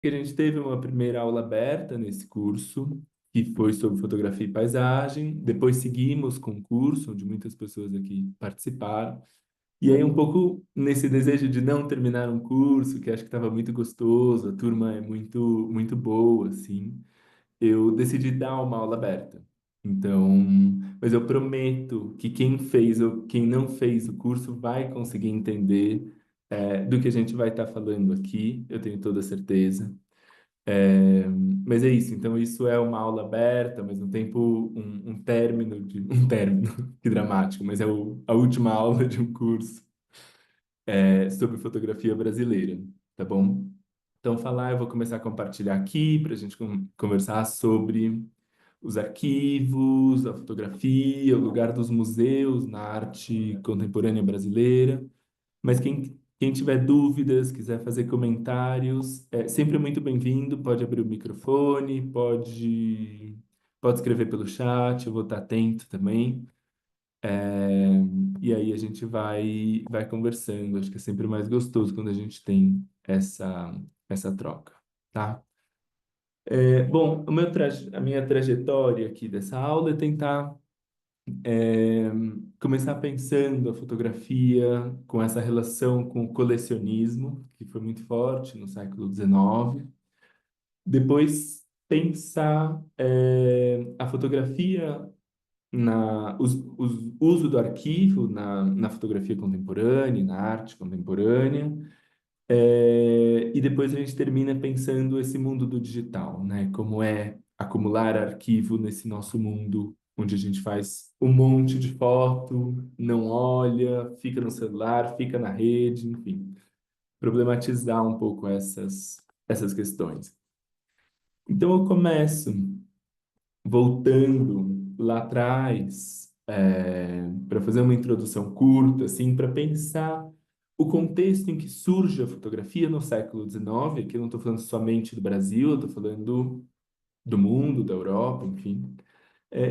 que a gente teve uma primeira aula aberta nesse curso, que foi sobre fotografia e paisagem. Depois seguimos com o curso, onde muitas pessoas aqui participaram. E aí, um pouco nesse desejo de não terminar um curso, que acho que estava muito gostoso, a turma é muito boa, assim, eu decidi dar uma aula aberta. Então, mas eu prometo que quem fez ou quem não fez o curso vai conseguir entender do que a gente vai estar falando aqui, eu tenho toda certeza. É, mas é isso, então isso é uma aula aberta, ao mesmo tempo um término de um término, que dramático, mas é a última aula de um curso sobre fotografia brasileira, tá bom? Então, eu vou começar a compartilhar aqui para a gente conversar sobre os arquivos, a fotografia, o lugar dos museus na arte contemporânea brasileira. Mas quem tiver dúvidas, quiser fazer comentários, é sempre muito bem-vindo. Pode abrir o microfone, pode escrever pelo chat, eu vou estar atento também. É, e aí a gente vai conversando. Acho que é sempre mais gostoso quando a gente tem essa troca, tá? Bom, a minha trajetória aqui dessa aula é tentar é, começar pensando a fotografia com essa relação com o colecionismo, que foi muito forte no século XIX. Depois, pensar a fotografia os uso do arquivo na fotografia contemporânea, na arte contemporânea. E depois a gente termina pensando esse mundo do digital, né? Como é acumular arquivo nesse nosso mundo, onde a gente faz um monte de foto, não olha, fica no celular, fica na rede, enfim. Problematizar um pouco essas questões. Então eu começo voltando lá atrás, para fazer uma introdução curta, assim, para pensar o contexto em que surge a fotografia no século XIX. Aqui eu não estou falando somente do Brasil, eu estou falando do mundo, da Europa, enfim,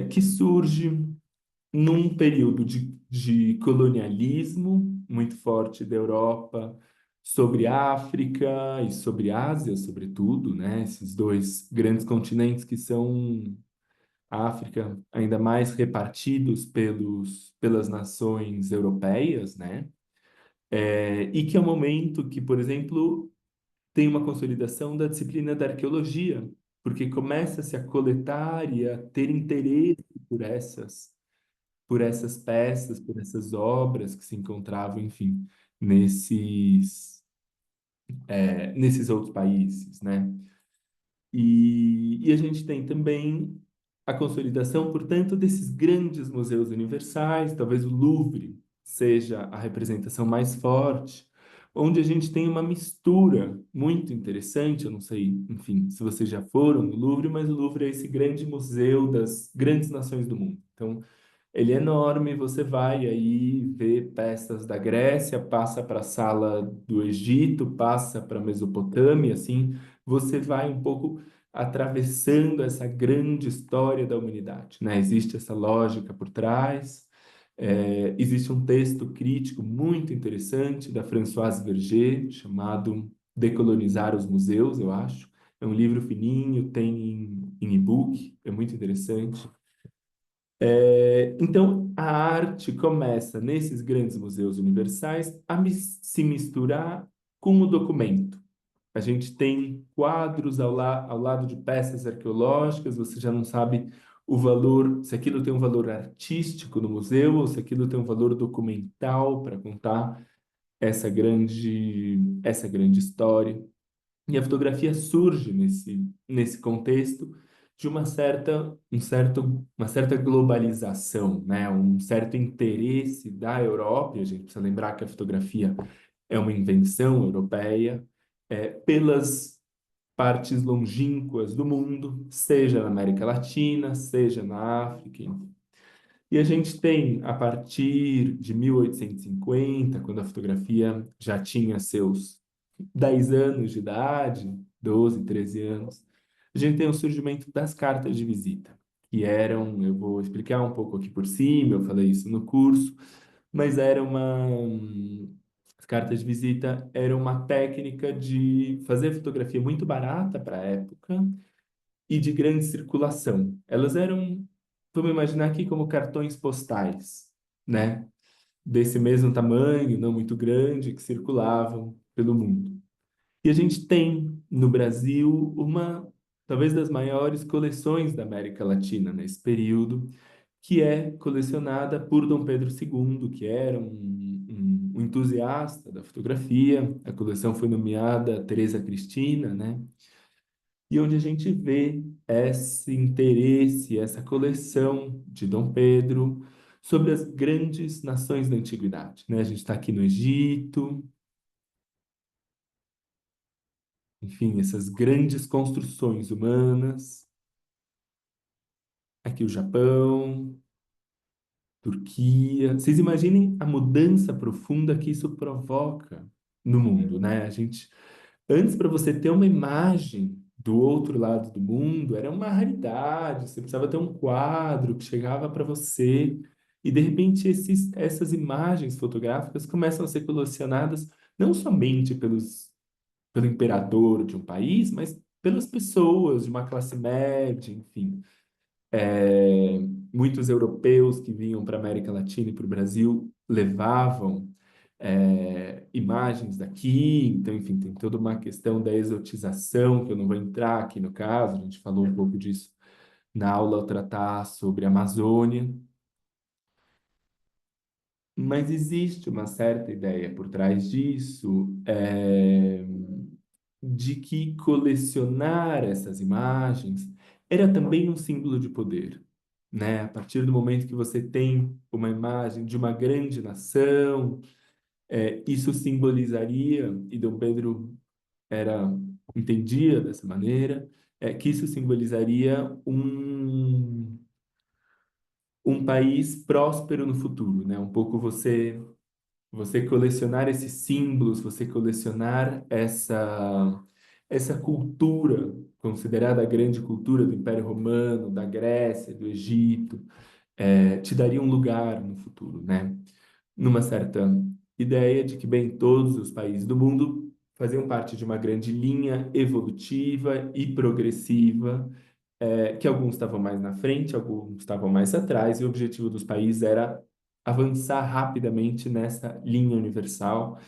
que surge num período de colonialismo muito forte da Europa sobre a África e sobre a Ásia, sobretudo, né? Esses dois grandes continentes que são a África ainda mais repartidos pelas nações europeias, né? E que é um momento que, por exemplo, tem uma consolidação da disciplina da arqueologia, porque começa-se a coletar e a ter interesse por essas peças, por essas obras que se encontravam, enfim, nesses outros países, né? E a gente tem também a consolidação, portanto, desses grandes museus universais, talvez o Louvre seja a representação mais forte, onde a gente tem uma mistura muito interessante. Eu não sei, enfim, se vocês já foram no Louvre, mas o Louvre é esse grande museu das grandes nações do mundo. Então, ele é enorme, você vai aí ver peças da Grécia, passa para a sala do Egito, passa para a Mesopotâmia, assim, você vai um pouco atravessando essa grande história da humanidade, né? Existe essa lógica por trás. Existe um texto crítico muito interessante da Françoise Verger, chamado Decolonizar os Museus, eu acho. É um livro fininho, tem em e-book, é muito interessante. Então, a arte começa nesses grandes museus universais se misturar com o documento. A gente tem quadros ao lado de peças arqueológicas, você já não sabe o valor, se aquilo tem um valor artístico no museu ou se aquilo tem um valor documental para contar essa grande história. E a fotografia surge nesse contexto de uma certa globalização, né? Um certo interesse da Europa, e a gente precisa lembrar que a fotografia é uma invenção europeia, pelas partes longínquas do mundo, seja na América Latina, seja na África, enfim. E a gente tem, a partir de 1850, quando a fotografia já tinha seus 10 anos de idade, 12, 13 anos, a gente tem o surgimento das cartas de visita, que eram, eu vou explicar um pouco aqui por cima, eu falei isso no curso, mas era As cartas de visita eram uma técnica de fazer fotografia muito barata para a época e de grande circulação. Elas eram, vamos imaginar aqui como cartões postais, né? Desse mesmo tamanho, não muito grande, que circulavam pelo mundo. E a gente tem no Brasil uma, talvez das maiores coleções da América Latina nesse período, que é colecionada por Dom Pedro II, que era um entusiasta da fotografia. A coleção foi nomeada Teresa Cristina, né? E onde a gente vê esse interesse, essa coleção de Dom Pedro sobre as grandes nações da antiguidade, né? A gente está aqui no Egito, enfim, essas grandes construções humanas, aqui o Japão, Turquia. Vocês imaginem a mudança profunda que isso provoca no mundo, né? A gente, antes, para você ter uma imagem do outro lado do mundo, era uma raridade. Você precisava ter um quadro que chegava para você. E, de repente, essas imagens fotográficas começam a ser colecionadas não somente pelo imperador de um país, mas pelas pessoas de uma classe média, enfim. É, muitos europeus que vinham para a América Latina e para o Brasil levavam imagens daqui, então, enfim, tem toda uma questão da exotização, que eu não vou entrar aqui no caso, a gente falou um pouco disso na aula ao tratar sobre a Amazônia, mas existe uma certa ideia por trás disso, de que colecionar essas imagens era também um símbolo de poder, né? A partir do momento que você tem uma imagem de uma grande nação, isso simbolizaria, e Dom Pedro era entendia dessa maneira, que isso simbolizaria um país próspero no futuro, né? Um pouco você colecionar esses símbolos, você colecionar essa cultura, considerada a grande cultura do Império Romano, da Grécia, do Egito, te daria um lugar no futuro, né? Numa certa ideia de que, bem, todos os países do mundo faziam parte de uma grande linha evolutiva e progressiva, que alguns estavam mais na frente, alguns estavam mais atrás, e o objetivo dos países era avançar rapidamente nessa linha universal.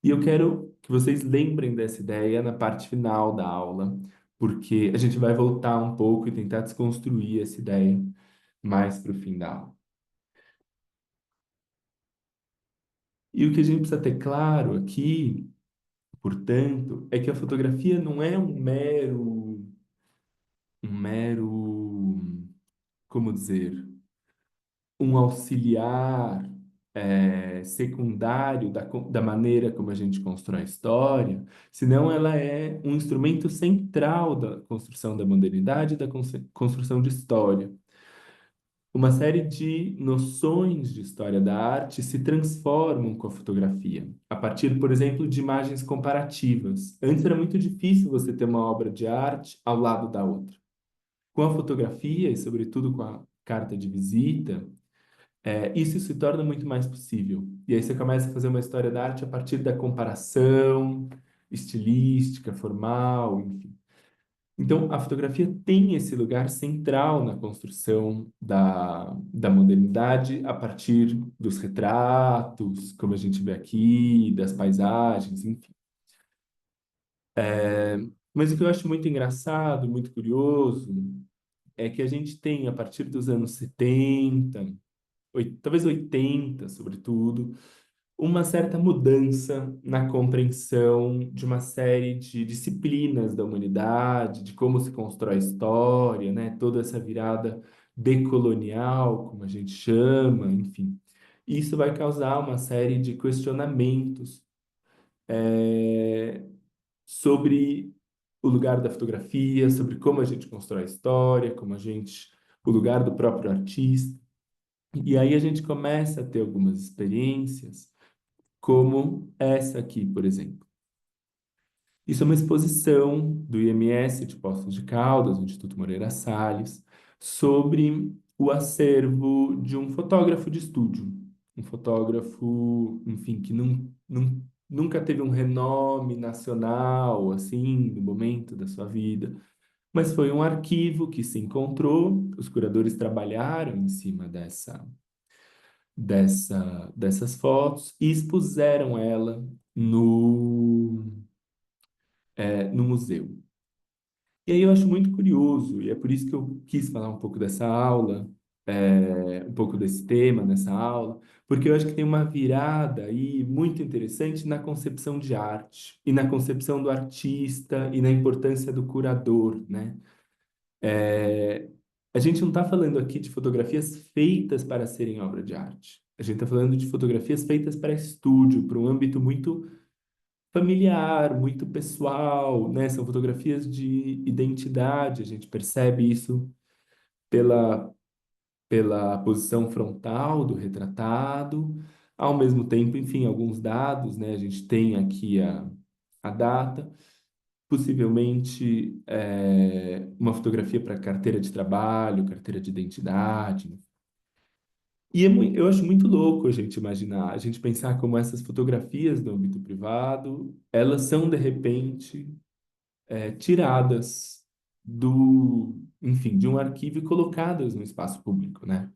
E eu quero que vocês lembrem dessa ideia na parte final da aula, porque a gente vai voltar um pouco e tentar desconstruir essa ideia mais para o fim da aula. E o que a gente precisa ter claro aqui, portanto, é que a fotografia não é como dizer, um auxiliar secundário da maneira como a gente constrói a história, senão ela é um instrumento central da construção da modernidade e da construção de história. Uma série de noções de história da arte se transformam com a fotografia, a partir, por exemplo, de imagens comparativas. Antes era muito difícil você ter uma obra de arte ao lado da outra. Com a fotografia e, sobretudo, com a carta de visita, isso se torna muito mais possível. E aí você começa a fazer uma história da arte a partir da comparação estilística, formal, enfim. Então, a fotografia tem esse lugar central na construção da modernidade a partir dos retratos, como a gente vê aqui, das paisagens, enfim. Mas o que eu acho muito engraçado, muito curioso, é que a gente tem, a partir dos anos 70, talvez 80, sobretudo, uma certa mudança na compreensão de uma série de disciplinas da humanidade, de como se constrói a história, né? Toda essa virada decolonial, como a gente chama, enfim. Isso vai causar uma série de questionamentos sobre o lugar da fotografia, sobre como a gente constrói a história, o lugar do próprio artista. E aí a gente começa a ter algumas experiências como essa aqui, por exemplo. Isso é uma exposição do IMS de Poços de Caldas, do Instituto Moreira Salles, sobre o acervo de um fotógrafo de estúdio, um fotógrafo, enfim, que não nunca teve um renome nacional, assim, no momento da sua vida, mas foi um arquivo que se encontrou, os curadores trabalharam em cima dessas fotos e expuseram ela no museu. E aí eu acho muito curioso, e é por isso que eu quis falar um pouco dessa aula, um pouco desse tema nessa aula, porque eu acho que tem uma virada aí muito interessante na concepção de arte, e na concepção do artista, e na importância do curador, né? É, a gente não está falando aqui de fotografias feitas para serem obra de arte. A gente está falando de fotografias feitas para estúdio, para um âmbito muito familiar, muito pessoal, né? São fotografias de identidade, a gente percebe isso pela, pela posição frontal do retratado, ao mesmo tempo, enfim, alguns dados, né? A gente tem aqui a data, possivelmente uma fotografia para carteira de trabalho, carteira de identidade. E eu acho muito louco a gente imaginar, a gente pensar como essas fotografias do âmbito privado, elas são, de repente, tiradas enfim, de um arquivo e colocadas no espaço público, né?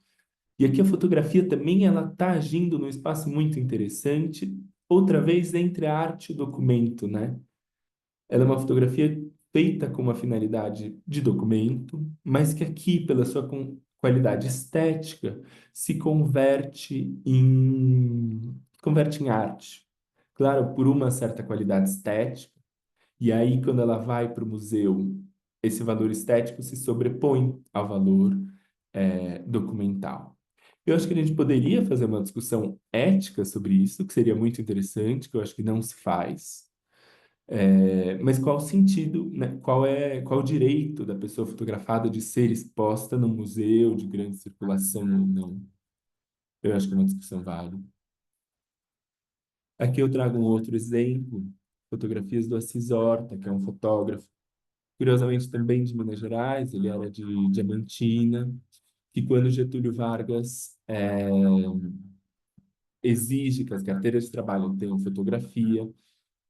E aqui a fotografia também ela está agindo num espaço muito interessante, outra vez entre a arte e o documento, né? Ela é uma fotografia feita com uma finalidade de documento, mas que aqui, pela sua qualidade estética, se converte em arte. Claro, por uma certa qualidade estética, e aí, quando ela vai para o museu, esse valor estético se sobrepõe ao valor documental. Eu acho que a gente poderia fazer uma discussão ética sobre isso, que seria muito interessante, que eu acho que não se faz. Mas qual o sentido, né? Qual o direito da pessoa fotografada de ser exposta no museu de grande circulação ou não? Eu acho que é uma discussão válida. Aqui eu trago um outro exemplo, fotografias do Assis Horta, que é um fotógrafo curiosamente também de Minas Gerais, ele era de Diamantina, que quando Getúlio Vargas exige que as carteiras de trabalho tenham fotografia,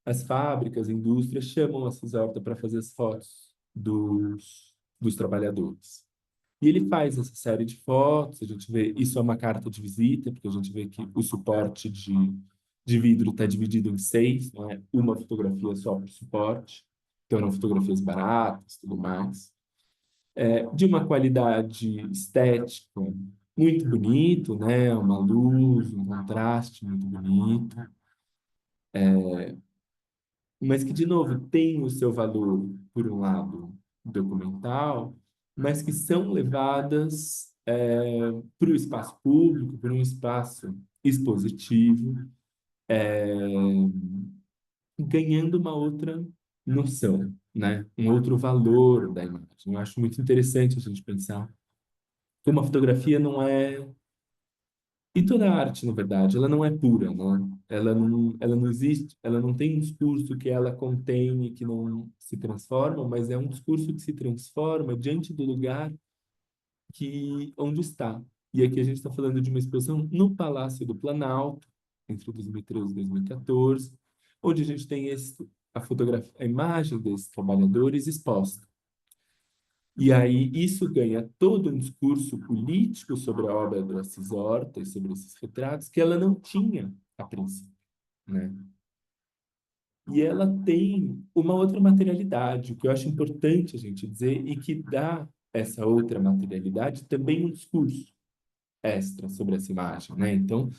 as fábricas, indústrias chamam a Cisorta para fazer as fotos dos trabalhadores. E ele faz essa série de fotos, a gente vê, isso é uma carta de visita, porque a gente vê que o suporte de vidro está dividido em seis, não é uma fotografia só para o suporte, então eram fotografias baratas, tudo mais. De uma qualidade estética muito bonito, né? Uma luz, um contraste muito bonito, mas que, de novo, tem o seu valor, por um lado, documental, mas que são levadas para o espaço público, para um espaço expositivo, ganhando uma outra noção, né? Um outro valor da imagem. Eu acho muito interessante a gente pensar que uma fotografia não é. E toda arte, na verdade, ela não é pura, né? Ela não existe, ela não tem um discurso que ela contém e que não se transforma, mas é um discurso que se transforma diante do lugar onde está. E aqui a gente está falando de uma exposição no Palácio do Planalto, entre 2013 e 2014, onde a gente tem a imagem desses trabalhadores exposta. E aí isso ganha todo um discurso político sobre a obra do Assis Horta e sobre esses retratos que ela não tinha a princípio, né? E ela tem uma outra materialidade, o que eu acho importante a gente dizer, e que dá essa outra materialidade também um discurso extra sobre essa imagem, né? Então,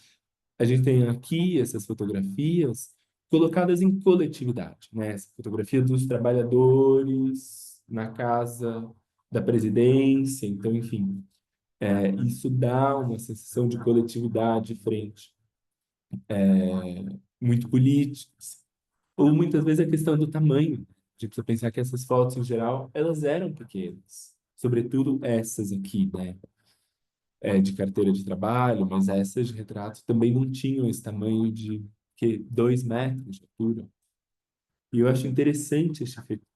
a gente tem aqui essas fotografias colocadas em coletividade, né? Essa fotografia dos trabalhadores na casa da presidência, então, enfim, isso dá uma sensação de coletividade frente muito políticas, ou muitas vezes a questão do tamanho. A gente precisa pensar que essas fotos, em geral, elas eram pequenas, sobretudo essas aqui, né? De carteira de trabalho, mas essas de retrato também não tinham esse tamanho de 2 metros de altura. E eu acho interessante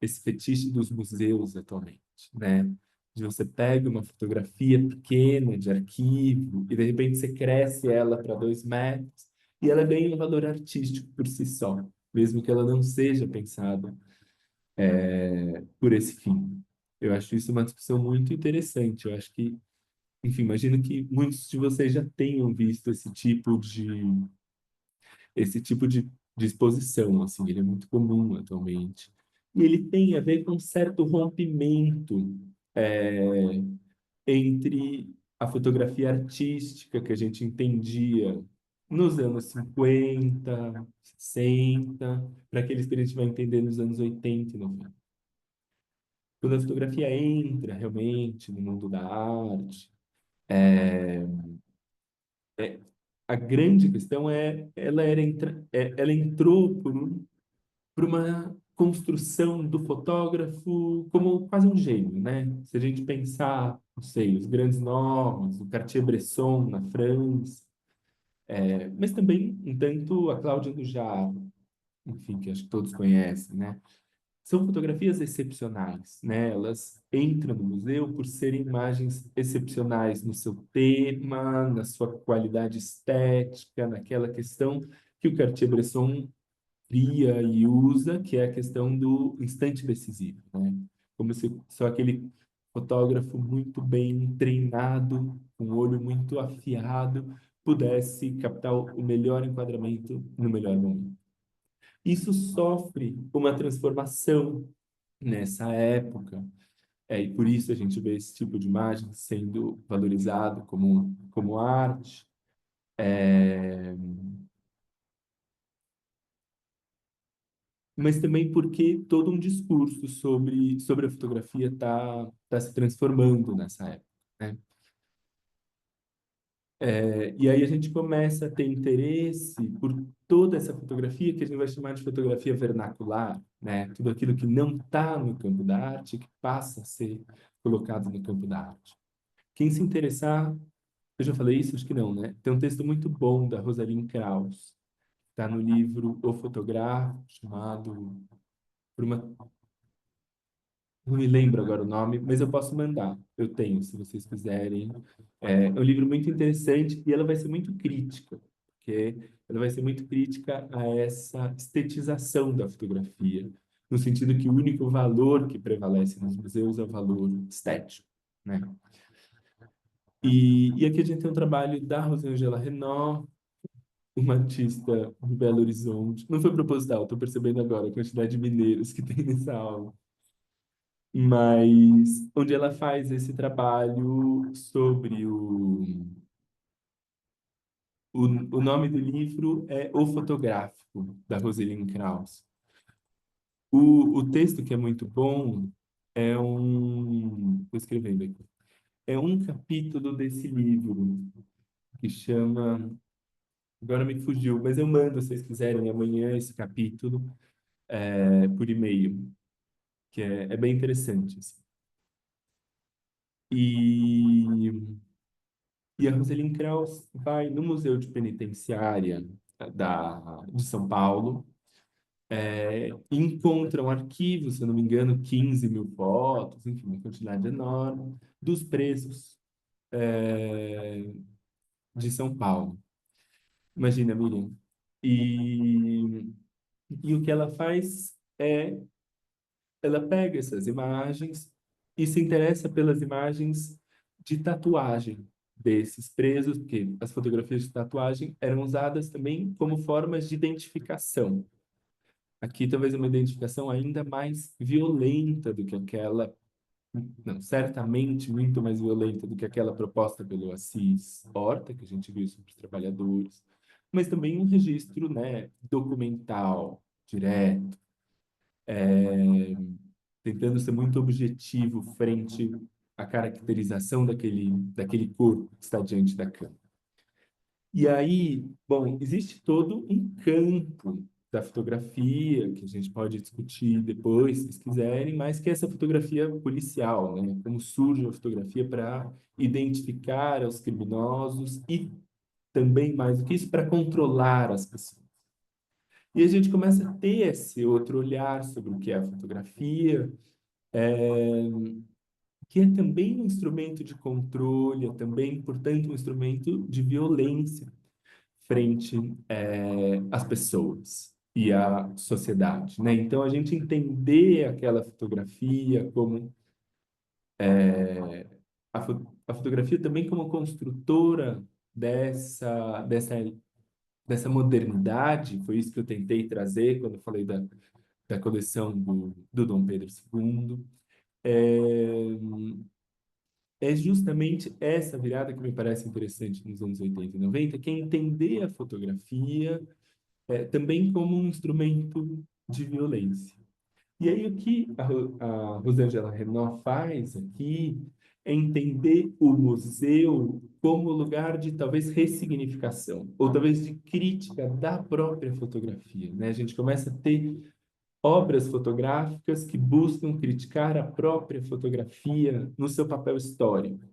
esse fetiche dos museus atualmente, né? De você pega uma fotografia pequena de arquivo e de repente você cresce ela para 2 metros E ela ganha um valor artístico por si só, mesmo que ela não seja pensada por esse fim. Eu acho isso uma discussão muito interessante. Eu acho que, enfim, imagino que muitos de vocês já tenham visto esse tipo de exposição, assim, ele é muito comum atualmente. E ele tem a ver com um certo rompimento é, entre a fotografia artística que a gente entendia nos anos 50, 60, para aqueles que a gente vai entender nos anos 80 e 90. Quando a fotografia entra realmente no mundo da arte, a grande questão ela entrou por uma construção do fotógrafo como quase um gênio, né? Se a gente pensar, não sei, os grandes nomes, o Cartier-Bresson na França, mas também um tanto a Cláudia Dujar, enfim, que acho que todos conhecem, né? São fotografias excepcionais, né? Elas entram no museu por serem imagens excepcionais no seu tema, na sua qualidade estética, naquela questão que o Cartier-Bresson cria e usa, que é a questão do instante decisivo, né? Como se só aquele fotógrafo muito bem treinado, com o olho muito afiado, pudesse captar o melhor enquadramento no melhor momento. Isso sofre uma transformação nessa época, e por isso a gente vê esse tipo de imagem sendo valorizado como arte. É, mas também porque todo um discurso sobre a fotografia tá se transformando nessa época, né? E aí a gente começa a ter interesse por toda essa fotografia que a gente vai chamar de fotografia vernacular, né? Tudo aquilo que não está no campo da arte, que passa a ser colocado no campo da arte. Quem se interessar, eu já falei isso? Acho que não, né? Tem um texto muito bom da Rosalind Krauss, está no livro O Fotógrafo, chamado por uma não me lembro agora o nome, mas eu posso mandar. Eu tenho, se vocês quiserem. É um livro muito interessante e ela vai ser muito crítica, porque ela vai ser muito crítica a essa estetização da fotografia, no sentido que o único valor que prevalece nos museus é o valor estético, né? E aqui a gente tem um trabalho da Rosângela Renaud, uma artista de Belo Horizonte. Não foi proposital, estou percebendo agora a quantidade de mineiros que tem nessa aula, mas onde ela faz esse trabalho sobre o nome do livro é O Fotográfico, da Rosalind Krauss. O texto, que é muito bom, estou escrevendo aqui, é um capítulo desse livro, que chama, agora me fugiu, mas eu mando, se vocês quiserem, amanhã esse capítulo, por e-mail, que é bem interessante, assim. E E a Rosalind Krauss vai no Museu de Penitenciária de São Paulo, e encontra um arquivo, se eu não me engano, 15 mil fotos, enfim, uma quantidade enorme, dos presos é, de São Paulo. Imagina, Miriam. E, e o que ela faz é ela pega essas imagens e se interessa pelas imagens de tatuagem desses presos, porque as fotografias de tatuagem eram usadas também como formas de identificação. Aqui talvez uma identificação ainda mais violenta do que aquela, não, certamente muito mais violenta do que aquela proposta pelo Assis Horta, que a gente viu sobre os trabalhadores, mas também um registro, né, documental, direto, tentando ser muito objetivo frente à caracterização daquele corpo que está diante da câmera. E aí, bom, existe todo um campo da fotografia que a gente pode discutir depois, se vocês quiserem, mas que é essa fotografia policial, né? Como surge a fotografia para identificar os criminosos e também, mais do que isso, para controlar as pessoas. E a gente começa a ter esse outro olhar sobre o que é a fotografia, é, que é também um instrumento de controle, é também, portanto, um instrumento de violência frente às pessoas e à sociedade, né? Então, a gente entender aquela fotografia como a fotografia também como construtora dessa modernidade, foi isso que eu tentei trazer quando eu falei da coleção do Dom Pedro II. É, é justamente essa virada que me parece interessante nos anos 80 e 90, que é entender a fotografia também como um instrumento de violência. E aí o que a Rosângela Renault faz aqui é entender o museu como lugar de talvez ressignificação, ou talvez de crítica da própria fotografia, né? A gente começa a ter obras fotográficas que buscam criticar a própria fotografia no seu papel histórico.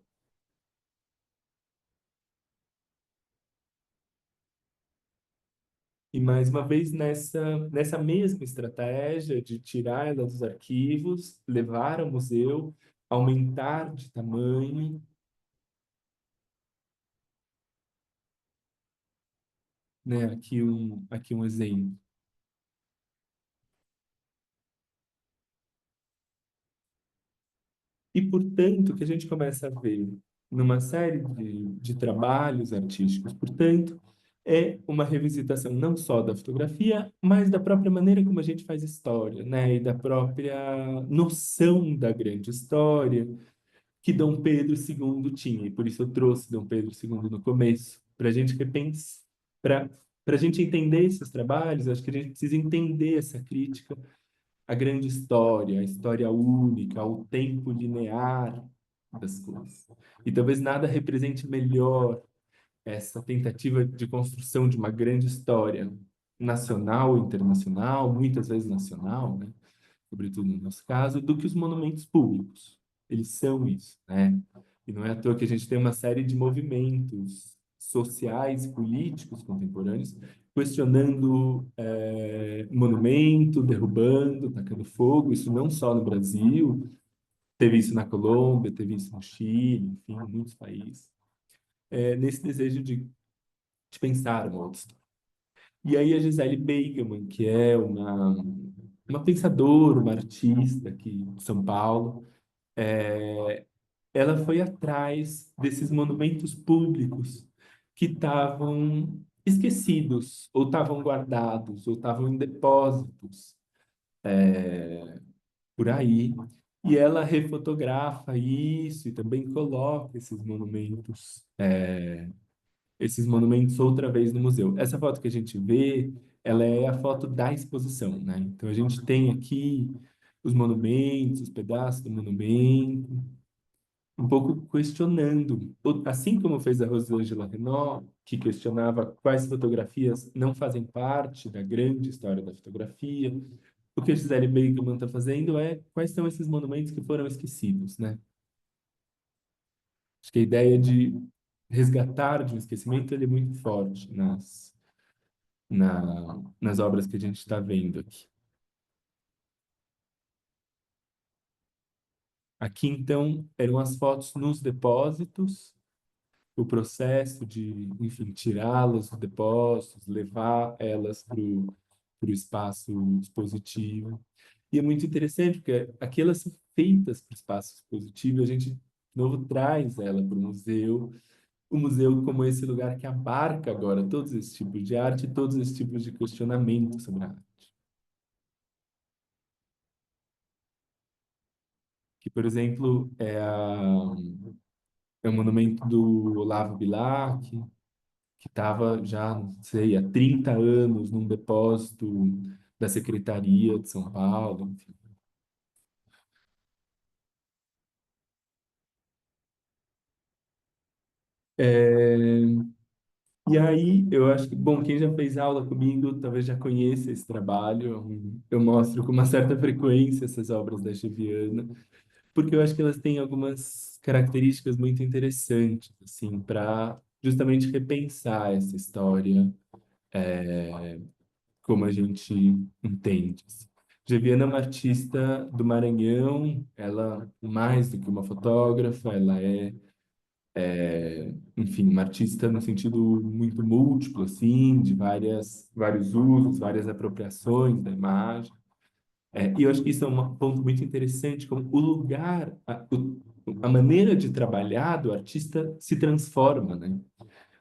E mais uma vez nessa mesma estratégia de tirar ela dos arquivos, levar ao museu, aumentar de tamanho, né? Aqui um exemplo. E, portanto, que a gente começa a ver numa série de trabalhos artísticos, portanto, é uma revisitação não só da fotografia, mas da própria maneira como a gente faz história, né? E da própria noção da grande história que Dom Pedro II tinha. E por isso eu trouxe Dom Pedro II no começo, para a gente repensar, para a gente entender esses trabalhos, acho que a gente precisa entender essa crítica a grande história, a história única, o tempo linear das coisas. E talvez nada represente melhor essa tentativa de construção de uma grande história nacional, internacional, muitas vezes nacional, né? Sobretudo no nosso caso, do que os monumentos públicos. Eles são isso, né? E não é à toa que a gente tem uma série de movimentos sociais, políticos contemporâneos, questionando monumento, derrubando, tacando fogo, isso não só no Brasil, teve isso na Colômbia, teve isso no Chile, enfim, em muitos países, nesse desejo de pensar uma outra história. E aí a Gisele Beigemann, que é uma pensadora, uma artista aqui de São Paulo, ela foi atrás desses monumentos públicos que estavam esquecidos, ou estavam guardados, ou estavam em depósitos por aí. E ela refotografa isso e também coloca esses monumentos outra vez no museu. Essa foto que a gente vê, ela é a foto da exposição, né? Então a gente tem aqui os monumentos, os pedaços do monumento, um pouco questionando, assim como fez a Rosângela Renault, que questionava quais fotografias não fazem parte da grande história da fotografia. O que a Gisele Beigemann está fazendo é quais são esses monumentos que foram esquecidos, né? Acho que a ideia de resgatar de um esquecimento ele é muito forte nas obras que a gente está vendo aqui. Aqui, então, eram as fotos nos depósitos, o processo de, enfim, tirá-las dos depósitos, levar elas para o espaço expositivo. E é muito interessante, porque aqui elas são feitas para o espaço expositivo, e a gente, de novo, traz ela para o museu como esse lugar que abarca agora todos esses tipos de arte e todos esses tipos de questionamento sobre a arte. Que, por exemplo, é o monumento do Olavo Bilac, que estava já, não sei, há 30 anos num depósito da Secretaria de São Paulo, enfim. É, e aí, eu acho que, bom, quem já fez aula comigo talvez já conheça esse trabalho. Eu mostro com uma certa frequência essas obras da Cheviana, porque eu acho que elas têm algumas características muito interessantes, assim, para justamente repensar essa história como a gente entende, assim. Geviana é uma artista do Maranhão, ela, mais do que uma fotógrafa, ela é Enfim, uma artista no sentido muito múltiplo, assim, de vários usos, várias apropriações da imagem. E eu acho que isso é um ponto muito interessante, como o lugar, a maneira de trabalhar do artista se transforma, né?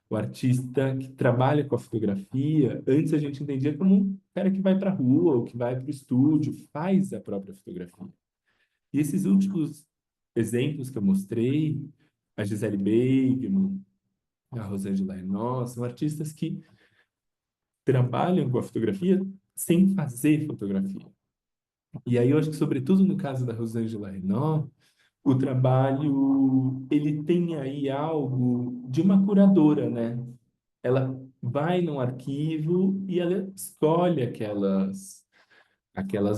O artista que trabalha com a fotografia, antes a gente entendia como um cara que vai para a rua ou que vai para o estúdio, faz a própria fotografia. E esses últimos exemplos que eu mostrei, a Gisele Bündchen, a Rosângela Renault, são artistas que trabalham com a fotografia sem fazer fotografia. E aí eu acho que, sobretudo no caso da Rosângela Renault, o trabalho, ele tem aí algo de uma curadora, né? Ela vai num arquivo e ela escolhe aquelas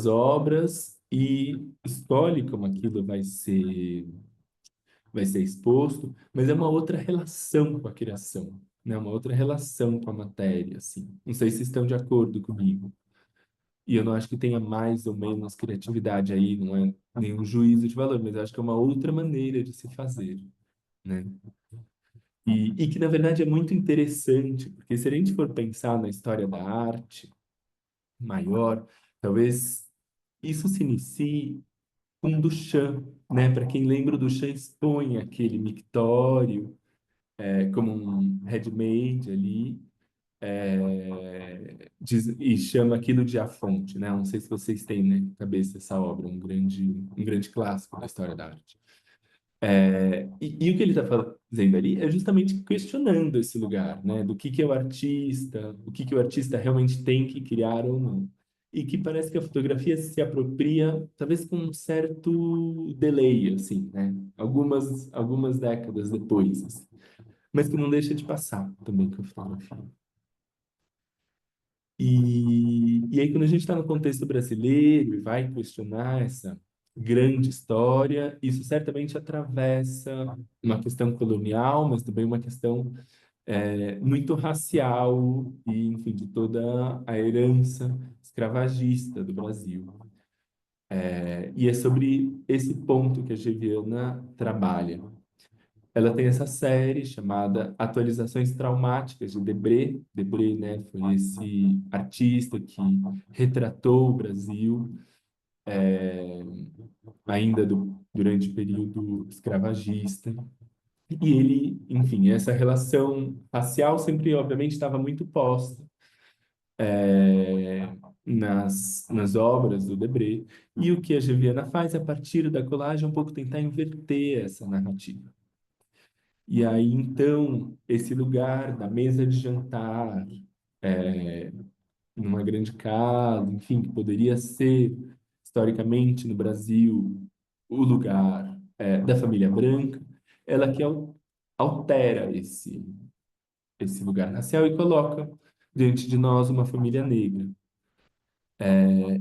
obras e escolhe como aquilo vai ser exposto, mas é uma outra relação com a criação, né? Uma outra relação com a matéria, assim. Não sei se estão de acordo comigo. E eu não acho que tenha mais ou menos criatividade aí, não é nenhum juízo de valor, mas eu acho que é uma outra maneira de se fazer, né? E que, na verdade, é muito interessante, porque se a gente for pensar na história da arte maior, talvez isso se inicie com Duchamp, né? Para quem lembra, o Duchamp expõe aquele mictório como um handmade ali, e chama aquilo de A Fonte, né? Não sei se vocês têm na cabeça essa obra, um grande clássico da história da arte. E o que ele está fazendo ali é justamente questionando esse lugar, né? Do que é o artista, o que o artista realmente tem que criar ou não. E que parece que a fotografia se apropria, talvez com um certo delay, assim, né? Algumas décadas depois, assim. Mas que não deixa de passar também com a fotografia. E aí, quando a gente está no contexto brasileiro e vai questionar essa grande história, isso certamente atravessa uma questão colonial, mas também uma questão muito racial e, enfim, de toda a herança escravagista do Brasil. E é sobre esse ponto que a Geviana trabalha. Ela tem essa série chamada Atualizações Traumáticas de Debré. Debré, né, foi esse artista que retratou o Brasil é, ainda durante o período escravagista. E ele, enfim, essa relação racial sempre, obviamente, estava muito posta nas obras do Debré. E o que a Geviana faz a partir da colagem é um pouco tentar inverter essa narrativa. E aí, então, esse lugar da mesa de jantar, numa grande casa, enfim, que poderia ser, historicamente, no Brasil, o lugar, da família branca, ela que altera esse lugar racial e coloca diante de nós uma família negra.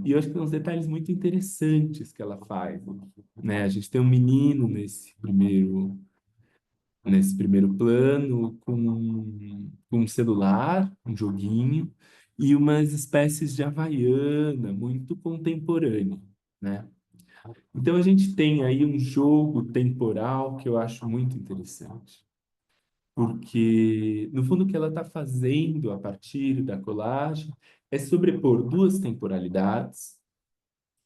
E eu acho que tem uns detalhes muito interessantes que ela faz, né? A gente tem um menino nesse primeiro plano, com um celular, um joguinho, e umas espécies de Havaiana muito contemporâneo, né? Então a gente tem aí um jogo temporal que eu acho muito interessante, porque no fundo o que ela está fazendo a partir da colagem é sobrepor duas temporalidades,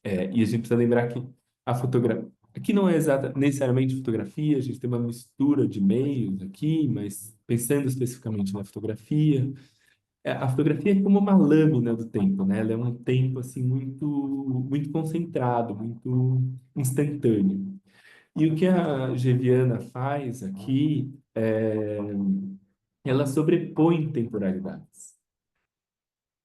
e a gente precisa lembrar que a fotografia aqui não é exata necessariamente fotografia, a gente tem uma mistura de meios aqui, mas pensando especificamente na fotografia, a fotografia é como uma lâmina do tempo, né? Ela é um tempo assim muito muito concentrado, muito instantâneo. E o que a Geviana faz aqui ela sobrepõe temporalidades.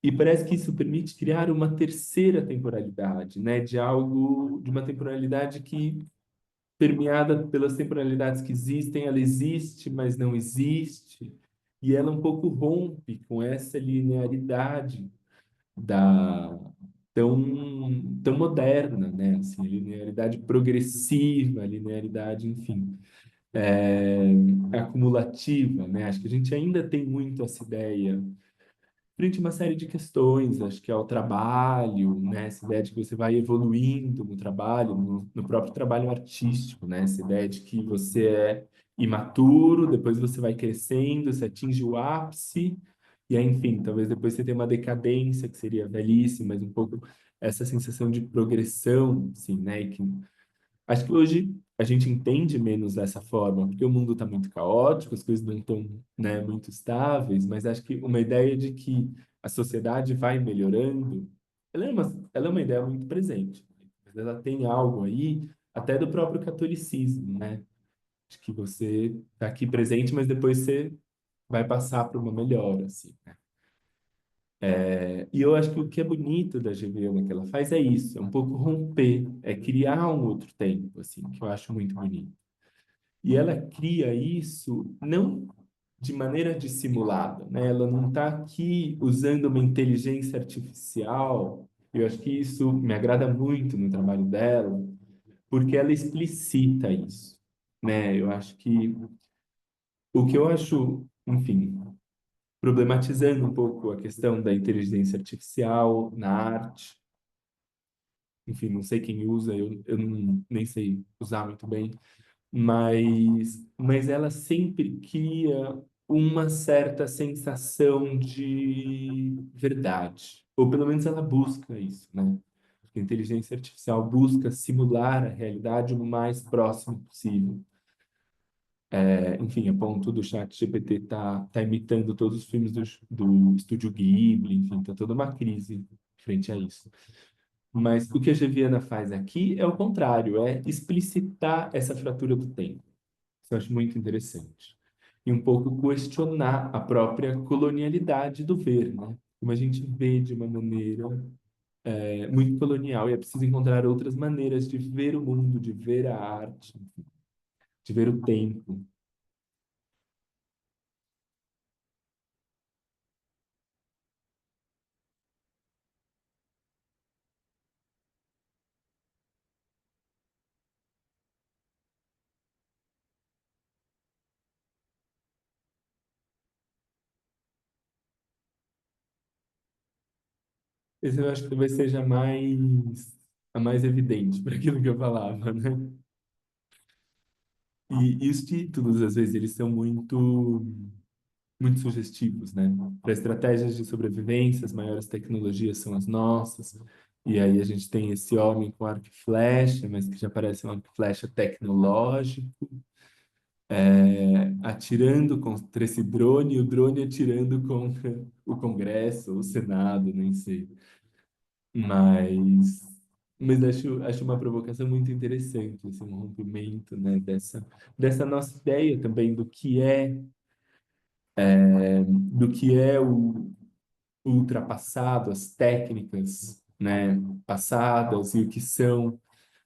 E parece que isso permite criar uma terceira temporalidade, né? De uma temporalidade que permeada pelas temporalidades que existem, ela existe, mas não existe, e ela um pouco rompe com essa linearidade da tão moderna, né? Assim, linearidade progressiva, linearidade, enfim, é, acumulativa, né? Acho que a gente ainda tem muito essa ideia frente a uma série de questões, acho que é o trabalho, né? Essa ideia de que você vai evoluindo no trabalho, no próprio trabalho artístico, né? Essa ideia de que você é imaturo, depois você vai crescendo, você atinge o ápice, e aí, enfim, talvez depois você tenha uma decadência, que seria a velhice, mas um pouco essa sensação de progressão, assim, né? E que acho que hoje a gente entende menos dessa forma, porque o mundo está muito caótico, as coisas não estão, né, muito estáveis, mas acho que uma ideia de que a sociedade vai melhorando, ela é uma ideia muito presente. Mas ela tem algo aí, até do próprio catolicismo, né? De que você está aqui presente, mas depois você vai passar por uma melhora, assim, né? E eu acho que o que é bonito da Geviana que ela faz é isso, é um pouco romper, é criar um outro tempo, assim, que eu acho muito bonito. E ela cria isso não de maneira dissimulada, né? Ela não está aqui usando uma inteligência artificial. Eu acho que isso me agrada muito no trabalho dela, porque ela explicita isso, né? Eu acho que o que eu acho, enfim, problematizando um pouco a questão da inteligência artificial na arte, enfim, não sei quem usa, eu não, nem sei usar muito bem, mas ela sempre cria uma certa sensação de verdade, ou pelo menos ela busca isso, né? A inteligência artificial busca simular a realidade o mais próximo possível. Enfim, a ponto do chat GPT tá imitando todos os filmes do Estúdio Ghibli, enfim, tá toda uma crise frente a isso. Mas o que a Geviana faz aqui é o contrário, é explicitar essa fratura do tempo. Isso eu acho muito interessante. E um pouco questionar a própria colonialidade do ver, né? Como a gente vê de uma maneira muito colonial e é preciso encontrar outras maneiras de ver o mundo, de ver a arte, de ver o tempo. Esse eu acho que talvez seja a mais evidente para aquilo que eu falava, né? E os títulos, às vezes, eles são muito sugestivos, né? Para estratégias de sobrevivência, as maiores tecnologias são as nossas. E aí a gente tem esse homem com arco e flecha, mas que já parece um arco e flecha tecnológico, atirando contra esse drone, e o drone atirando contra o Congresso, o Senado, nem sei. Mas, mas acho uma provocação muito interessante, assim, um rompimento, né, dessa nossa ideia também do que é o ultrapassado, as técnicas, né, passadas e o que são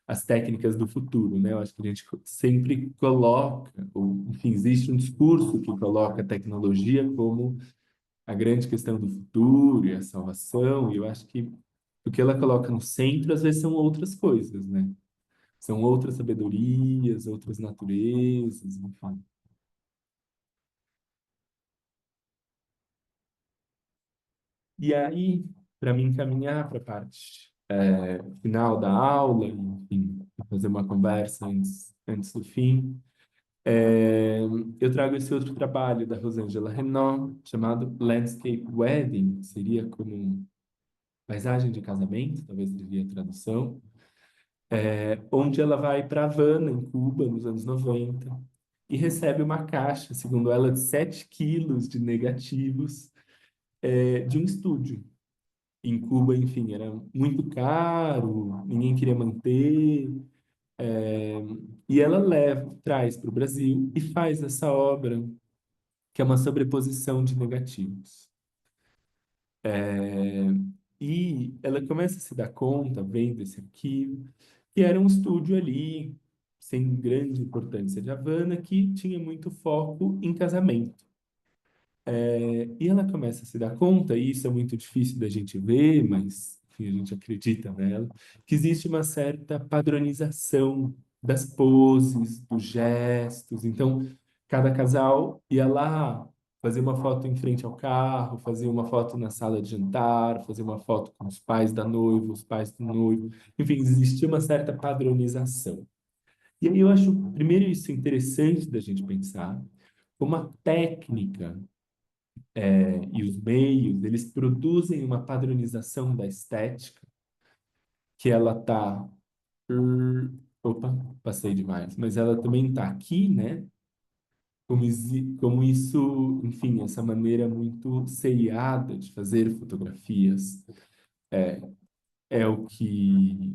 as técnicas do futuro, né? Eu acho que a gente sempre coloca, ou, enfim, existe um discurso que coloca a tecnologia como a grande questão do futuro e a salvação, e eu acho que o que ela coloca no centro, às vezes, são outras coisas, né? São outras sabedorias, outras naturezas, enfim. E aí, para mim caminhar para a parte final da aula, enfim, fazer uma conversa antes do fim, é, eu trago esse outro trabalho da Rosângela Renaud, chamado Landscape Wedding, seria como paisagem de casamento, talvez seria a tradução, onde ela vai para Havana, em Cuba, nos anos 90, e recebe uma caixa, segundo ela, de 7 quilos de negativos de um estúdio. Em Cuba, enfim, era muito caro, ninguém queria manter, e ela traz para o Brasil e faz essa obra, que é uma sobreposição de negativos. É, e ela começa a se dar conta, vendo esse arquivo, que era um estúdio ali, sem grande importância de Havana, que tinha muito foco em casamento. E ela começa a se dar conta, e isso é muito difícil da gente ver, mas enfim, a gente acredita nela, que existe uma certa padronização das poses, dos gestos. Então, cada casal ia lá fazer uma foto em frente ao carro, fazer uma foto na sala de jantar, fazer uma foto com os pais da noiva, os pais do noivo. Enfim, existia uma certa padronização. E aí eu acho, primeiro, isso interessante da gente pensar como a técnica e os meios, eles produzem uma padronização da estética que ela tá, opa, passei demais, mas ela também está aqui, né? Como isso, enfim, essa maneira muito seriada de fazer fotografias é o que,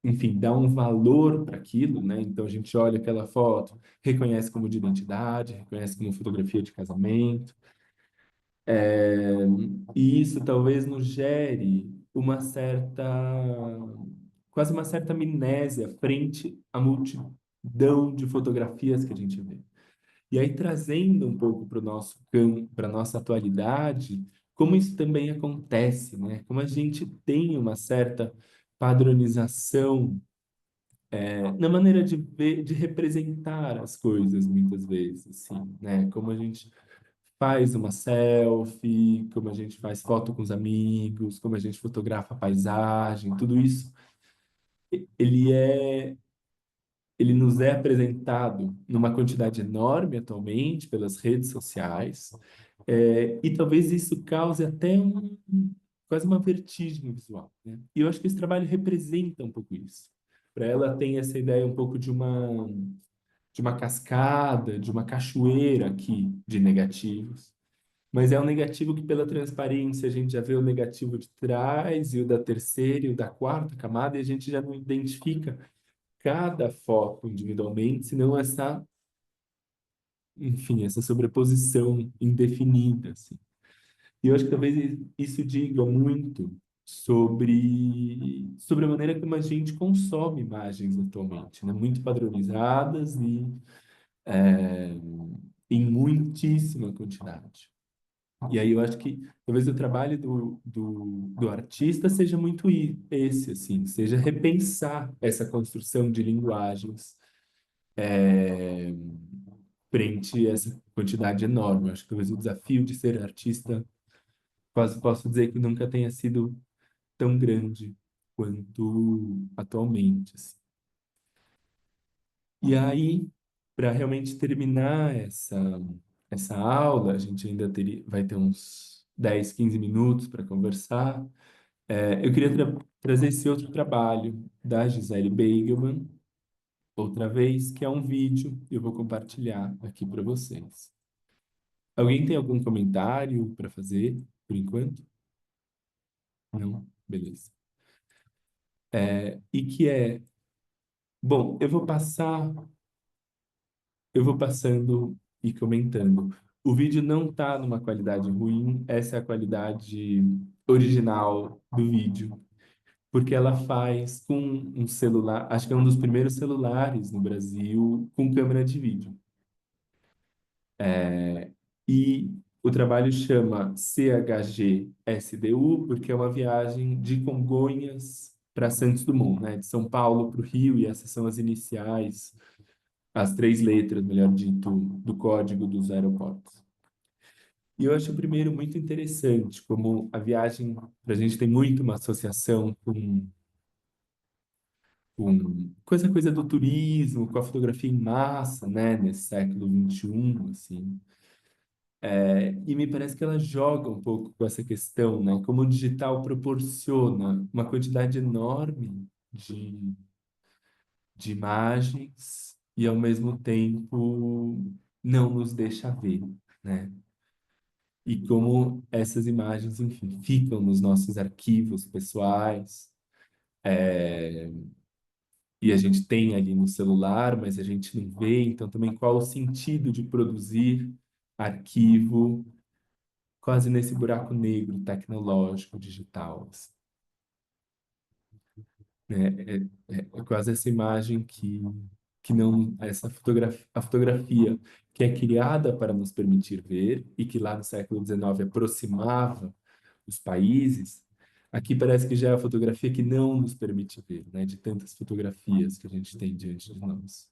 enfim, dá um valor para aquilo, né? Então a gente olha aquela foto, reconhece como de identidade, reconhece como fotografia de casamento, e isso talvez nos gere uma certa, quase uma certa amnésia frente à multidão de fotografias que a gente vê. E aí, trazendo um pouco para o nosso campo, para a nossa atualidade, como isso também acontece, né? Como a gente tem uma certa padronização, na maneira de ver, de representar as coisas, muitas vezes, assim, né? Como a gente faz uma selfie, como a gente faz foto com os amigos, como a gente fotografa a paisagem, tudo isso, ele é ele nos é apresentado numa quantidade enorme atualmente pelas redes sociais, e talvez isso cause até quase uma vertigem visual, né? E eu acho que esse trabalho representa um pouco isso. Para ela tem essa ideia um pouco de uma cascada, de uma cachoeira aqui de negativos. Mas é um negativo que, pela transparência, a gente já vê o negativo de trás, e o da terceira, e o da quarta camada, e a gente já não identifica cada foto individualmente, senão essa, enfim, essa sobreposição indefinida, assim. E eu acho que talvez isso diga muito sobre a maneira como a gente consome imagens atualmente, né? Muito padronizadas e é, em muitíssima quantidade. E aí eu acho que talvez o trabalho do artista seja muito esse, assim, seja repensar essa construção de linguagens é, frente a essa quantidade enorme. Eu acho que talvez o desafio de ser artista, quase posso dizer que nunca tenha sido tão grande quanto atualmente, assim. E aí, para realmente terminar essa aula, a gente ainda vai ter uns 10, 15 minutos para conversar. Eu queria trazer esse outro trabalho da Gisele Beigelman, outra vez, que é um vídeo, eu vou compartilhar aqui para vocês. Alguém tem algum comentário para fazer, por enquanto? Não? Beleza. E que é, bom, eu vou passando e comentando. O vídeo não está numa qualidade ruim, essa é a qualidade original do vídeo, porque ela faz com um celular, acho que é um dos primeiros celulares no Brasil com câmera de vídeo. E o trabalho chama CHG-SDU, porque é uma viagem de Congonhas para Santos Dumont, né? De São Paulo para o Rio, e essas são as iniciais, as três letras, melhor dito, do código dos aeroportos. E eu acho, primeiro, muito interessante como a viagem, para a gente tem muito uma associação com essa coisa do turismo, com a fotografia em massa, né, nesse século XXI, assim. E me parece que ela joga um pouco com essa questão, né, como o digital proporciona uma quantidade enorme de imagens e, ao mesmo tempo, não nos deixa ver, né? E como essas imagens, enfim, ficam nos nossos arquivos pessoais, e a gente tem ali no celular, mas a gente não vê, então também qual o sentido de produzir arquivo quase nesse buraco negro tecnológico digital, assim, né? É quase essa imagem que não, essa fotografia, a fotografia que é criada para nos permitir ver e que lá no século XIX aproximava os países, aqui parece que já é a fotografia que não nos permite ver, né? De tantas fotografias que a gente tem diante de nós.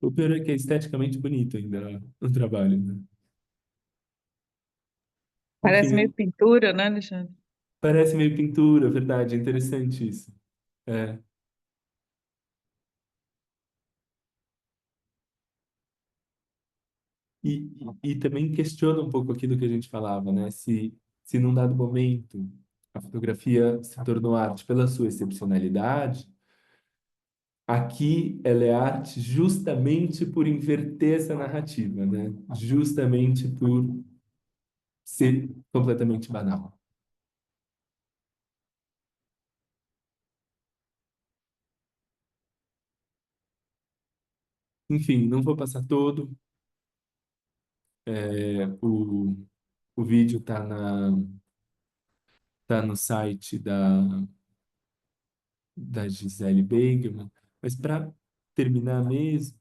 O pior é que é esteticamente bonito ainda o trabalho, né? Enfim, Parece meio pintura, né, Alexandre? parece meio pintura, verdade, é interessante isso. É. E também questiona um pouco aquilo que a gente falava, né? Se num dado momento a fotografia se tornou arte pela sua excepcionalidade, aqui ela é arte justamente por inverter essa narrativa, né? Justamente por ser completamente banal. Enfim, não vou passar todo. O vídeo tá no site da Gisele Beigerman, mas para terminar mesmo,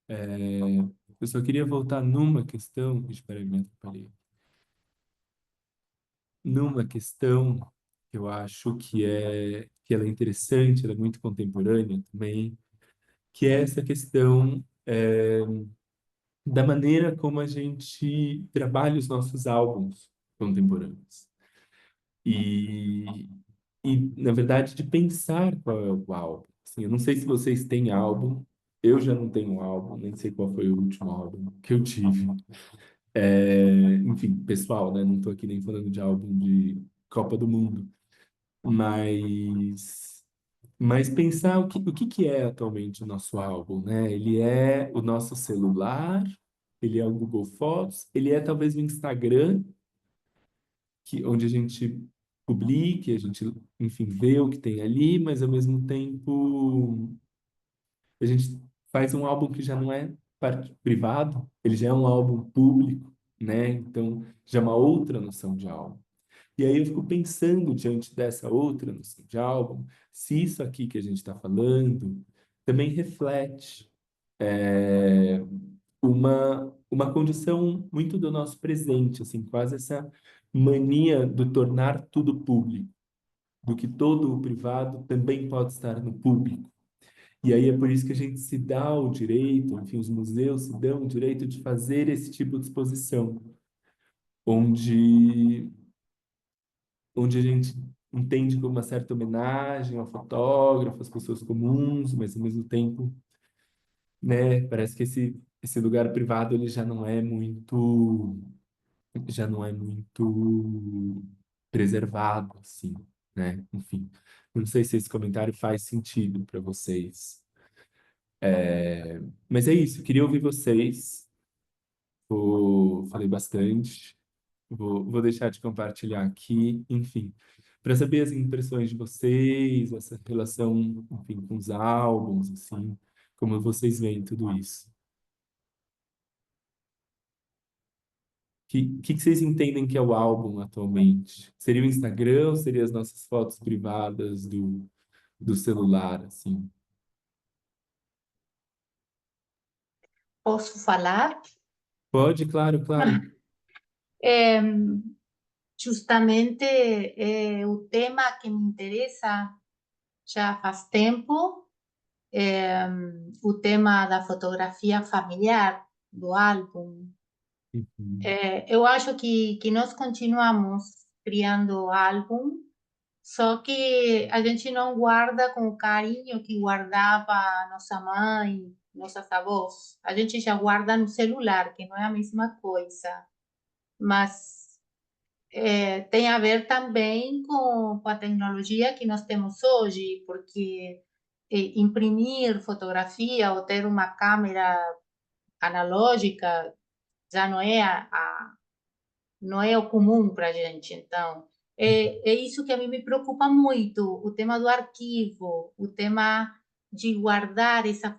eu só queria voltar numa questão, espera aí, me atrapalhei, numa questão que eu acho que ela é interessante, ela é muito contemporânea também, que é essa questão da maneira como a gente trabalha os nossos álbuns contemporâneos. E, na verdade, de pensar qual é o álbum. Assim, eu não sei se vocês têm álbum, eu já não tenho álbum, nem sei qual foi o último álbum que eu tive. Enfim, pessoal, né? Não estou aqui nem falando de álbum de Copa do Mundo, mas, pensar o que que é atualmente o nosso álbum, né? Ele é o nosso celular, ele é o Google Fotos, ele é talvez o Instagram, onde a gente publique, a gente, enfim, vê o que tem ali, mas ao mesmo tempo a gente faz um álbum que já não é privado, ele já é um álbum público, né? Então já é uma outra noção de álbum. E aí eu fico pensando diante dessa outra noção de álbum, se isso aqui que a gente está falando também reflete uma condição muito do nosso presente, assim, quase essa mania do tornar tudo público, do que todo o privado também pode estar no público. E aí é por isso que a gente se dá o direito, enfim, os museus se dão o direito de fazer esse tipo de exposição, onde, a gente entende como uma certa homenagem ao fotógrafo, às pessoas comuns, mas ao mesmo tempo, né, parece que esse lugar privado ele já não é muito preservado, assim, né? Enfim, não sei se esse comentário faz sentido para vocês. Mas é isso, queria ouvir vocês. Falei bastante. Vou deixar de compartilhar aqui, enfim, para saber as impressões de vocês, essa relação, enfim, com os álbuns, assim, como vocês veem tudo isso. Que vocês entendem que é o álbum atualmente? Seria o Instagram ou seria as nossas fotos privadas do celular, assim? Posso falar? Pode, claro, claro. É, justamente é o tema que me interessa já faz tempo, o tema da fotografia familiar do álbum. Uhum, Eu acho que nós continuamos criando álbum, só que a gente não guarda com o carinho que guardava nossa mãe, nossas avós. A gente já guarda no celular, que não é a mesma coisa. Mas tem a ver também com a tecnologia que nós temos hoje, porque imprimir fotografia ou ter uma câmera analógica já não é o comum para a gente. Então, é isso que a mim me preocupa muito, o tema do arquivo, o tema de guardar essa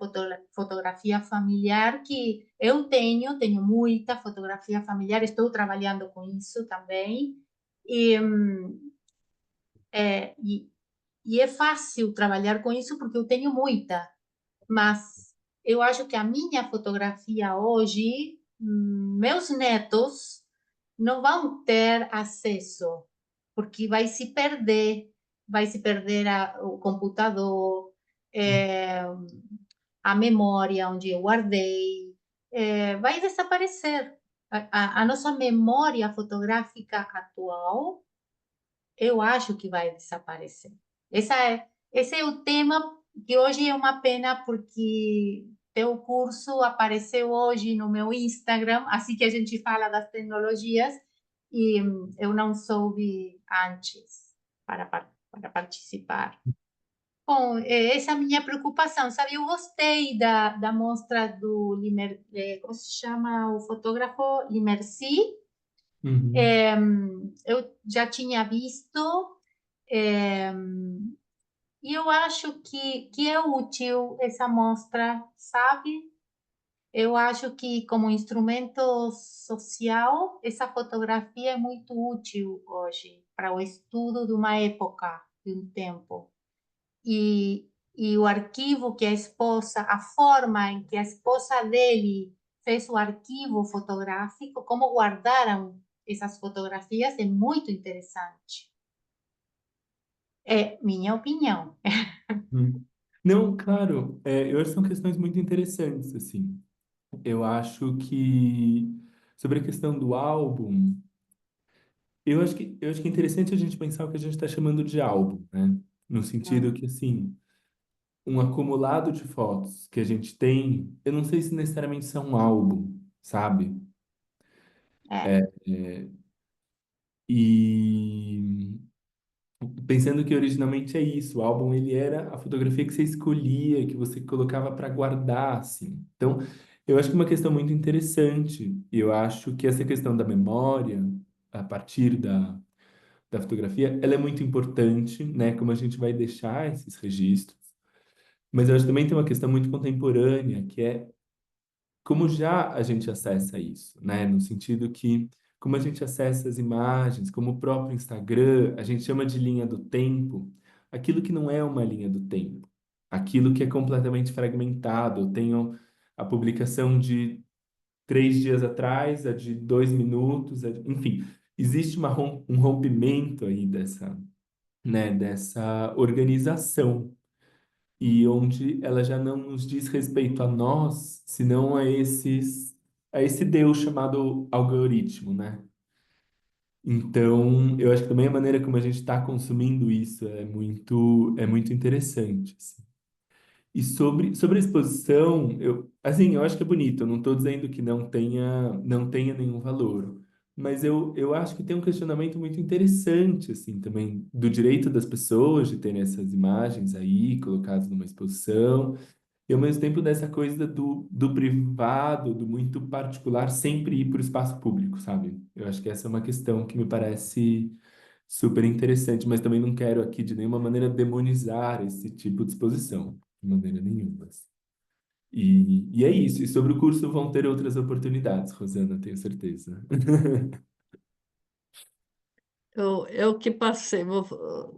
fotografia familiar que eu tenho muita fotografia familiar, estou trabalhando com isso também, e, é, e, e é fácil trabalhar com isso porque eu tenho muita, mas eu acho que a minha fotografia hoje, meus netos não vão ter acesso, porque vai se perder o computador, é, a memória onde eu guardei, vai desaparecer. a nossa memória fotográfica atual, eu acho que vai desaparecer. Esse é o tema que hoje é uma pena, porque teu curso apareceu hoje no meu Instagram, assim que a gente fala das tecnologias, e eu não soube antes para participar. Bom, essa é a minha preocupação, sabe? Eu gostei da mostra do como se chama o fotógrafo? Limerci. Uhum. Eu já tinha visto, é, e eu acho que é útil essa mostra, sabe? Eu acho que, como instrumento social, essa fotografia é muito útil hoje para o estudo de uma época, de um tempo. E o arquivo que a esposa, a forma em que a esposa dele fez o arquivo fotográfico, como guardaram essas fotografias, é muito interessante. É minha opinião. Uhum. Não, claro, eu acho que são questões muito interessantes, assim. Eu acho que sobre a questão do álbum, eu acho que é interessante a gente pensar o que a gente está chamando de álbum, né? No sentido que, assim, um acumulado de fotos que a gente tem, eu não sei se necessariamente são um álbum, sabe? É, E pensando que originalmente é isso, o álbum ele era a fotografia que você escolhia, que você colocava para guardar, assim. Então, eu acho que é uma questão muito interessante. E eu acho que essa questão da memória, a partir da fotografia, ela é muito importante, né? Como a gente vai deixar esses registros. Mas eu acho que também tem uma questão muito contemporânea, que é como já a gente acessa isso, né? No sentido que, como a gente acessa as imagens, como o próprio Instagram, a gente chama de linha do tempo, aquilo que não é uma linha do tempo, aquilo que é completamente fragmentado. Eu tenho a publicação de 3 dias atrás, a de 2 minutos, enfim, existe um rompimento aí dessa, né, dessa organização e onde ela já não nos diz respeito a nós, senão a esse Deus chamado algoritmo, né? Então, eu acho que também a maneira como a gente está consumindo isso é muito interessante, assim. E sobre a exposição, eu acho que é bonito, eu não estou dizendo que não tenha nenhum valor, mas eu acho que tem um questionamento muito interessante, assim, também, do direito das pessoas de terem essas imagens aí, colocadas numa exposição, e ao mesmo tempo dessa coisa do privado, do muito particular, sempre ir para o espaço público, sabe? Eu acho que essa é uma questão que me parece super interessante, mas também não quero aqui de nenhuma maneira demonizar esse tipo de exposição, de maneira nenhuma, assim. E é isso. E sobre o curso vão ter outras oportunidades, Rosana, tenho certeza. Eu que passei, vou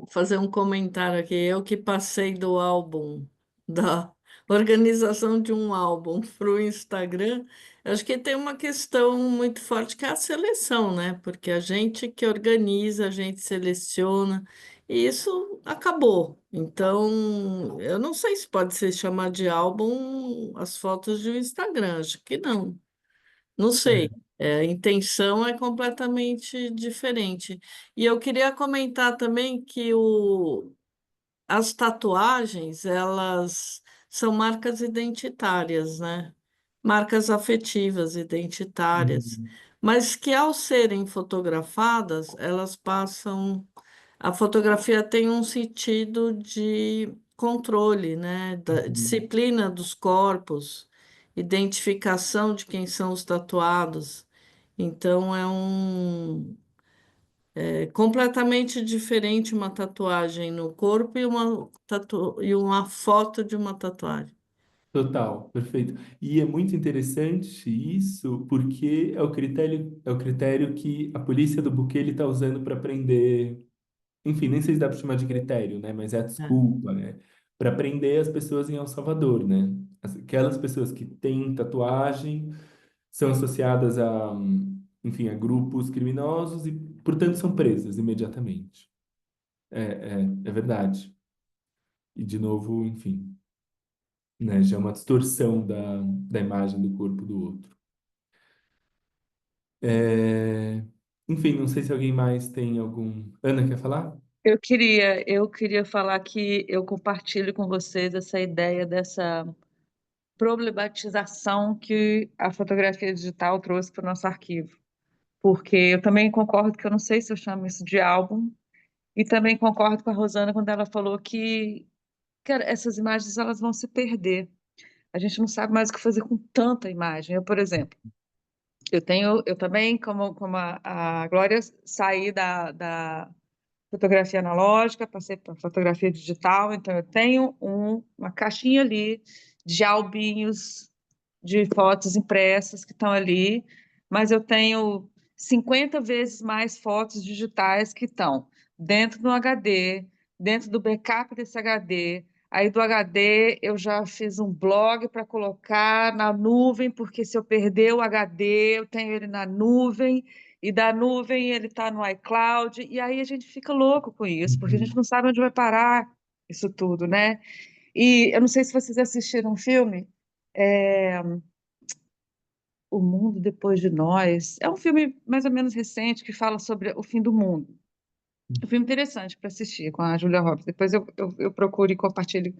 fazer um comentário aqui. Eu que passei do álbum, da organização de um álbum para o Instagram, acho que tem uma questão muito forte que é a seleção, né? Porque a gente que organiza, a gente seleciona, e isso acabou. Então, eu não sei se pode ser chamar de álbum as fotos de um Instagram, acho que não. Não sei. É. A intenção é completamente diferente. E eu queria comentar também que as tatuagens, elas são marcas identitárias, né? Marcas afetivas identitárias, Uhum. mas que ao serem fotografadas, elas passam. A fotografia tem um sentido de controle, né? Da Uhum. disciplina dos corpos, identificação de quem são os tatuados. Então é completamente diferente uma tatuagem no corpo e e uma foto de uma tatuagem. Total, perfeito. E é muito interessante isso, porque é o critério que a polícia do Bukele está usando para prender. Enfim, nem sei se dá para chamar de critério, né? Mas é a É, desculpa, né? Para prender as pessoas em El Salvador, né? Aquelas pessoas que têm tatuagem são associadas enfim, a grupos criminosos e, portanto, são presas imediatamente. É verdade. E, de novo, enfim, né? Já é uma distorção da imagem do corpo do outro. É, Enfim, não sei se alguém mais tem algum. Ana, quer falar? Eu queria falar que eu compartilho com vocês essa ideia dessa problematização que a fotografia digital trouxe para o nosso arquivo. Porque eu também concordo que eu não sei se eu chamo isso de álbum, e também concordo com a Rosana quando ela falou que, cara, essas imagens elas vão se perder. A gente não sabe mais o que fazer com tanta imagem. Eu, por exemplo, eu também, como a Glória, saí da fotografia analógica, passei para fotografia digital, então eu tenho uma caixinha ali de albinhos de fotos impressas que estão ali, mas eu tenho 50 vezes mais fotos digitais que estão dentro do HD, dentro do backup desse HD. Aí do HD eu já fiz um blog para colocar na nuvem, porque se eu perder o HD, eu tenho ele na nuvem, e da nuvem ele está no iCloud, e aí a gente fica louco com isso, porque a gente Uhum. não sabe onde vai parar isso tudo, né? E eu não sei se vocês assistiram um filme, é, O Mundo Depois de Nós. É um filme mais ou menos recente que fala sobre o fim do mundo. Um filme interessante para assistir com a Julia Roberts. Depois eu procuro e compartilho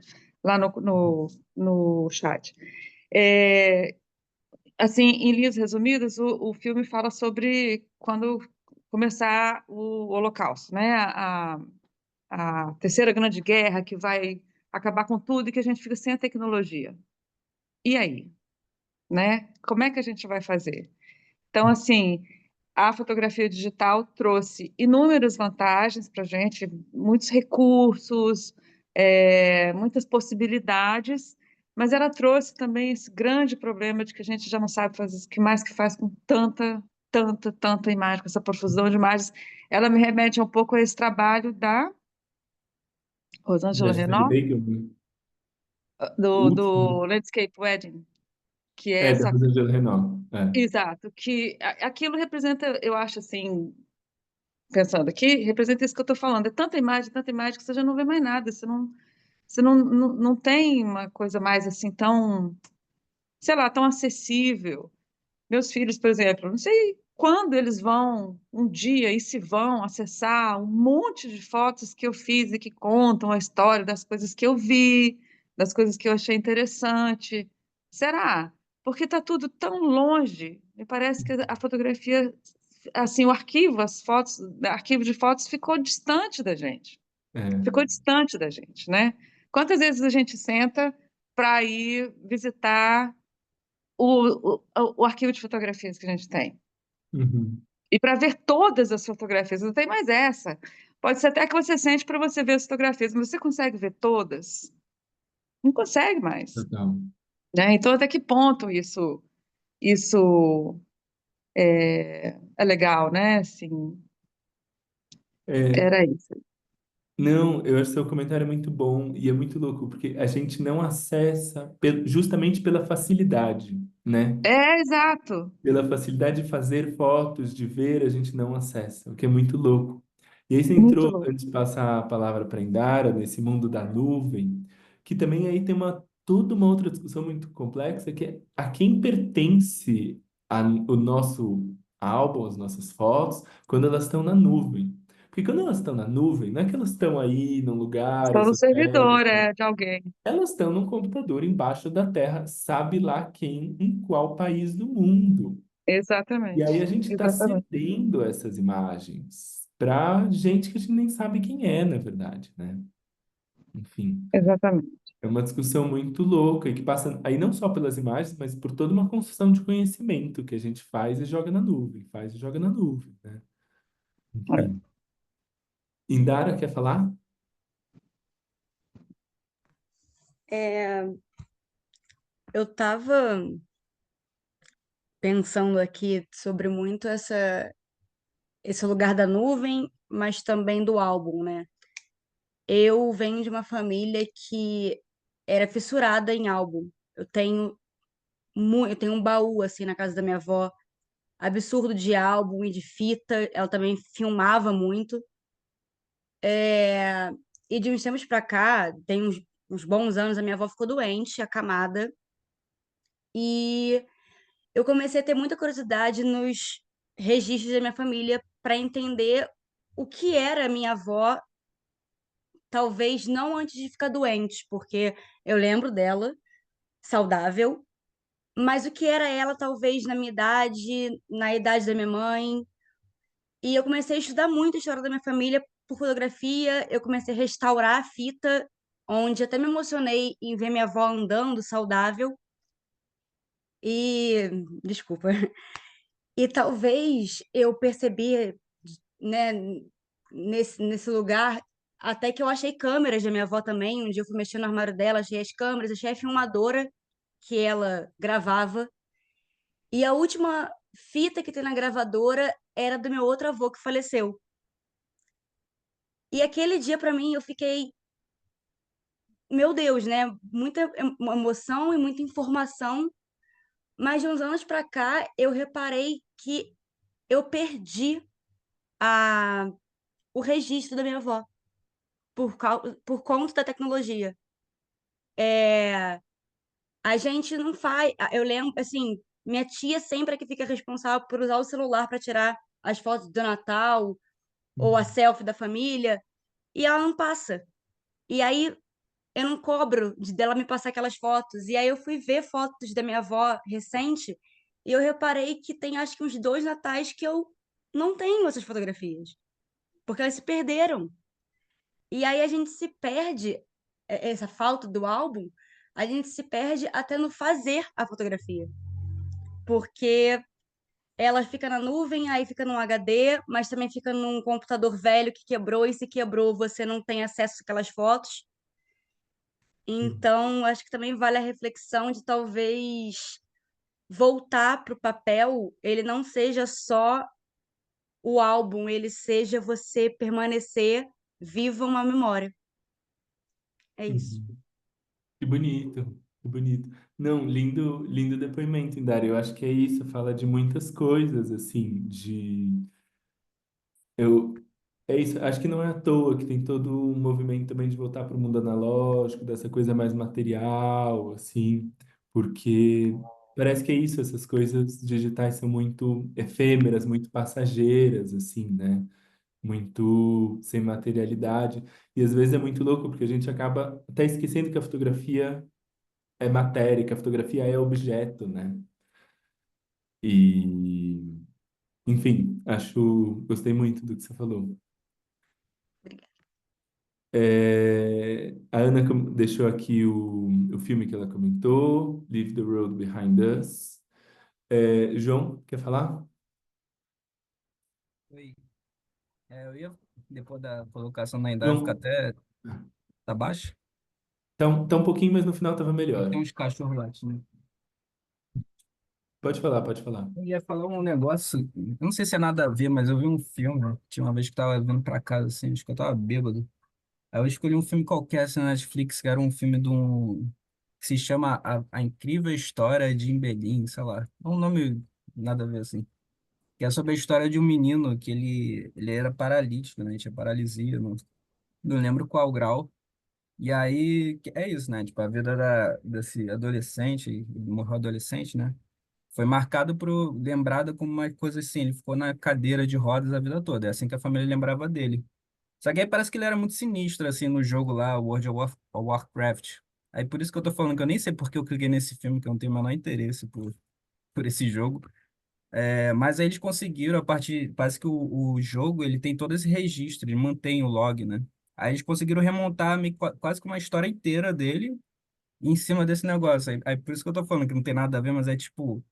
lá no chat. É, assim, em linhas resumidas, o filme fala sobre quando começar o Holocausto, né? A Terceira Grande Guerra, que vai acabar com tudo e que a gente fica sem a tecnologia. E aí, né? Como é que a gente vai fazer? Então, assim, a fotografia digital trouxe inúmeras vantagens para a gente, muitos recursos, muitas possibilidades, mas ela trouxe também esse grande problema de que a gente já não sabe fazer, o que mais que faz com tanta imagem, com essa profusão de imagens. Ela me remete um pouco a esse trabalho da Da Rosângela Gisele Renault, Bacon? O do último. Landscape Wedding, que é É, da essa. Rosângela Renault. É. Exato, que aquilo representa, eu acho assim, pensando aqui, representa isso que eu estou falando. É tanta imagem que você já não vê mais nada. Você não tem uma coisa mais assim tão, sei lá, tão acessível. Meus filhos, por exemplo, não sei quando eles vão um dia e se vão acessar um monte de fotos que eu fiz e que contam a história das coisas que eu vi, das coisas que eu achei interessante. Será? Porque está tudo tão longe. Me parece que a fotografia, assim, o arquivo, as fotos, o arquivo de fotos ficou distante da gente. É. Ficou distante da gente, né? Quantas vezes a gente senta para ir visitar o arquivo de fotografias que a gente tem? Uhum. E para ver todas as fotografias, não tem mais essa. Pode ser até que você sente para você ver as fotografias, mas você consegue ver todas? Não consegue mais, Total. né? Então, até que ponto isso é legal, né? Assim, É, era isso. não, eu acho seu comentário muito bom e é muito louco, porque a gente não acessa justamente pela facilidade, né? É, exato. Pela facilidade de fazer fotos, de ver, a gente não acessa, o que é muito louco. E aí você Muito entrou, louco. antes de passar a palavra para Indara, nesse mundo da nuvem, que também aí tem toda uma outra discussão muito complexa, que é a quem pertence o nosso álbum, as nossas fotos, quando elas estão na nuvem. Porque quando elas estão na nuvem, não é que elas estão aí num lugar Só no servidor, esotérico, de alguém. elas estão num computador embaixo da terra, sabe lá quem, em qual país do mundo. E aí a Exatamente. gente está Exatamente. cedendo essas imagens para gente que a gente nem sabe quem é, na verdade, né? Enfim, Exatamente. é uma discussão muito louca e que passa aí não só pelas imagens, mas por toda uma construção de conhecimento que a gente faz e joga na nuvem, faz e joga na nuvem, né? É. Enfim. Indara, quer falar? É, eu estava pensando aqui sobre muito esse lugar da nuvem, mas também do álbum, né? Eu venho de uma família que era fissurada em álbum. Eu tenho um baú assim na casa da minha avó, absurdo de álbum e de fita. Ela também filmava muito. É, E de uns tempos pra cá, tem uns bons anos, a minha avó ficou doente, acamada, e eu comecei a ter muita curiosidade registros da minha família para entender o que era minha avó, talvez não antes de ficar doente, porque eu lembro dela saudável, mas o que era ela talvez na minha idade, na idade da minha mãe. E eu comecei a estudar muito a história da minha família por fotografia, eu comecei a restaurar a fita, onde até me emocionei em ver minha avó andando saudável. E, desculpa. E talvez eu percebi, né, nesse lugar, até que eu achei câmeras da minha avó também. Um dia eu fui mexer no armário dela, achei as câmeras, achei a filmadora que ela gravava. E a última fita que tem na gravadora era do meu outro avô que faleceu. E aquele dia, pra mim, eu fiquei, meu Deus, né? Muita emoção e muita informação. Mas de uns anos pra cá, eu reparei que eu perdi a, o registro da minha avó por conta da tecnologia. É, a gente não faz. Eu lembro, assim, minha tia sempre é que fica responsável por usar o celular para tirar as fotos do Natal ou a Uhum. selfie da família, e ela não passa. E aí eu não cobro dela me passar aquelas fotos. E aí eu fui ver fotos da minha avó recente e eu reparei que tem acho que uns 2 natais que eu não tenho essas fotografias, porque elas se perderam. E aí a gente se perde, essa falta do álbum, a gente se perde até no fazer a fotografia, porque ela fica na nuvem, aí fica num HD, mas também fica num computador velho que quebrou, e se quebrou, você não tem acesso àquelas fotos. Sim. Então, acho que também vale a reflexão de talvez voltar para o papel, ele não seja só o álbum, ele seja você permanecer viva uma memória. É isso. Uhum. Que bonito, que bonito. Não, lindo, lindo depoimento, Indara. Eu acho que é isso, fala de muitas coisas, assim, de... Eu, é isso, acho que não é à toa que tem todo um movimento também de voltar para o mundo analógico, dessa coisa mais material, assim, porque parece que é isso, essas coisas digitais são muito efêmeras, muito passageiras, assim, né? Muito sem materialidade. E às vezes é muito louco, porque a gente acaba até esquecendo que a fotografia é matéria, que a fotografia é objeto, né? E, enfim, gostei muito do que você falou. Obrigada. A Ana deixou aqui o filme que ela comentou, Leave the Road Behind Us. João, quer falar? Oi. Eu ia, depois da colocação na Indara, fica João, até. Tá baixo? tá um pouquinho, mas no final tava Tem melhor. uns cachorros latindo. Pode falar, pode falar. Eu ia falar um negócio, eu não sei se é nada a ver, mas eu vi um filme, tinha uma vez que eu tava vindo pra casa, assim, acho que eu tava bêbado. Aí eu escolhi um filme qualquer, assim, na Netflix, que era um filme de um... que se chama A Incrível História de Imbelin, sei lá. É um nome nada a ver, assim. Que é sobre a história de um menino que ele era paralítico, né? Tinha paralisia, não lembro qual grau. E aí, é isso, né? Tipo, a vida desse adolescente, ele morreu adolescente, né? Foi marcado lembrada como uma coisa assim, ele ficou na cadeira de rodas a vida toda. É assim que a família lembrava dele. Só que aí parece que ele era muito sinistro, assim, no jogo lá, Warcraft. Aí por isso que eu tô falando que eu nem sei por que eu cliquei nesse filme, que eu não tenho o menor interesse por esse jogo. Mas aí eles conseguiram, a partir, parece que o jogo, ele tem todo esse registro, ele mantém o log, né? Aí eles conseguiram remontar quase que uma história inteira dele em cima desse negócio. Aí por isso que eu tô falando que não tem nada a ver, mas é tipo,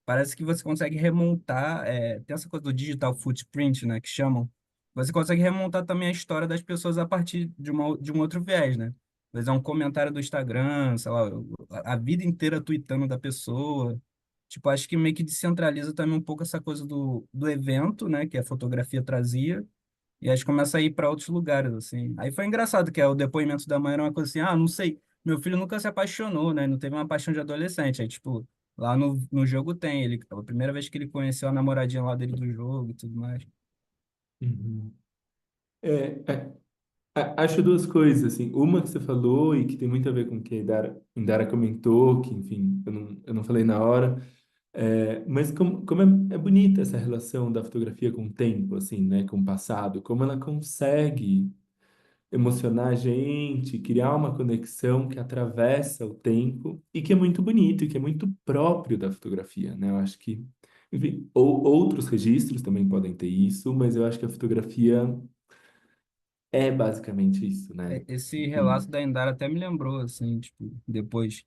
parece que você consegue remontar, tem essa coisa do digital footprint, né, que chamam. Você consegue remontar também a história das pessoas a partir de um outro viés, né? Às vezes é um comentário do Instagram, sei lá, a vida inteira tweetando da pessoa. Tipo, acho que meio que descentraliza também um pouco essa coisa do evento, né, que a fotografia trazia, e aí começa a ir para outros lugares, assim. Aí foi engraçado que o depoimento da mãe era uma coisa assim, não sei, meu filho nunca se apaixonou, né? Não teve uma paixão de adolescente. Aí, tipo, lá no jogo tem, a primeira vez que ele conheceu a namoradinha lá dele do jogo e tudo mais. Uhum. É, é, acho duas coisas, assim. Uma que você falou e que tem muito a ver com o que a Indara comentou, que, enfim, eu não falei na hora, Mas como é bonita essa relação da fotografia com o tempo, assim, né, com o passado, como ela consegue emocionar a gente, criar uma conexão que atravessa o tempo e que é muito bonito e que é muito próprio da fotografia, né? Eu acho que, enfim, outros registros também podem ter isso, mas eu acho que a fotografia é basicamente isso, né? Esse relato Enfim. da Indara até me lembrou, assim, tipo, depois,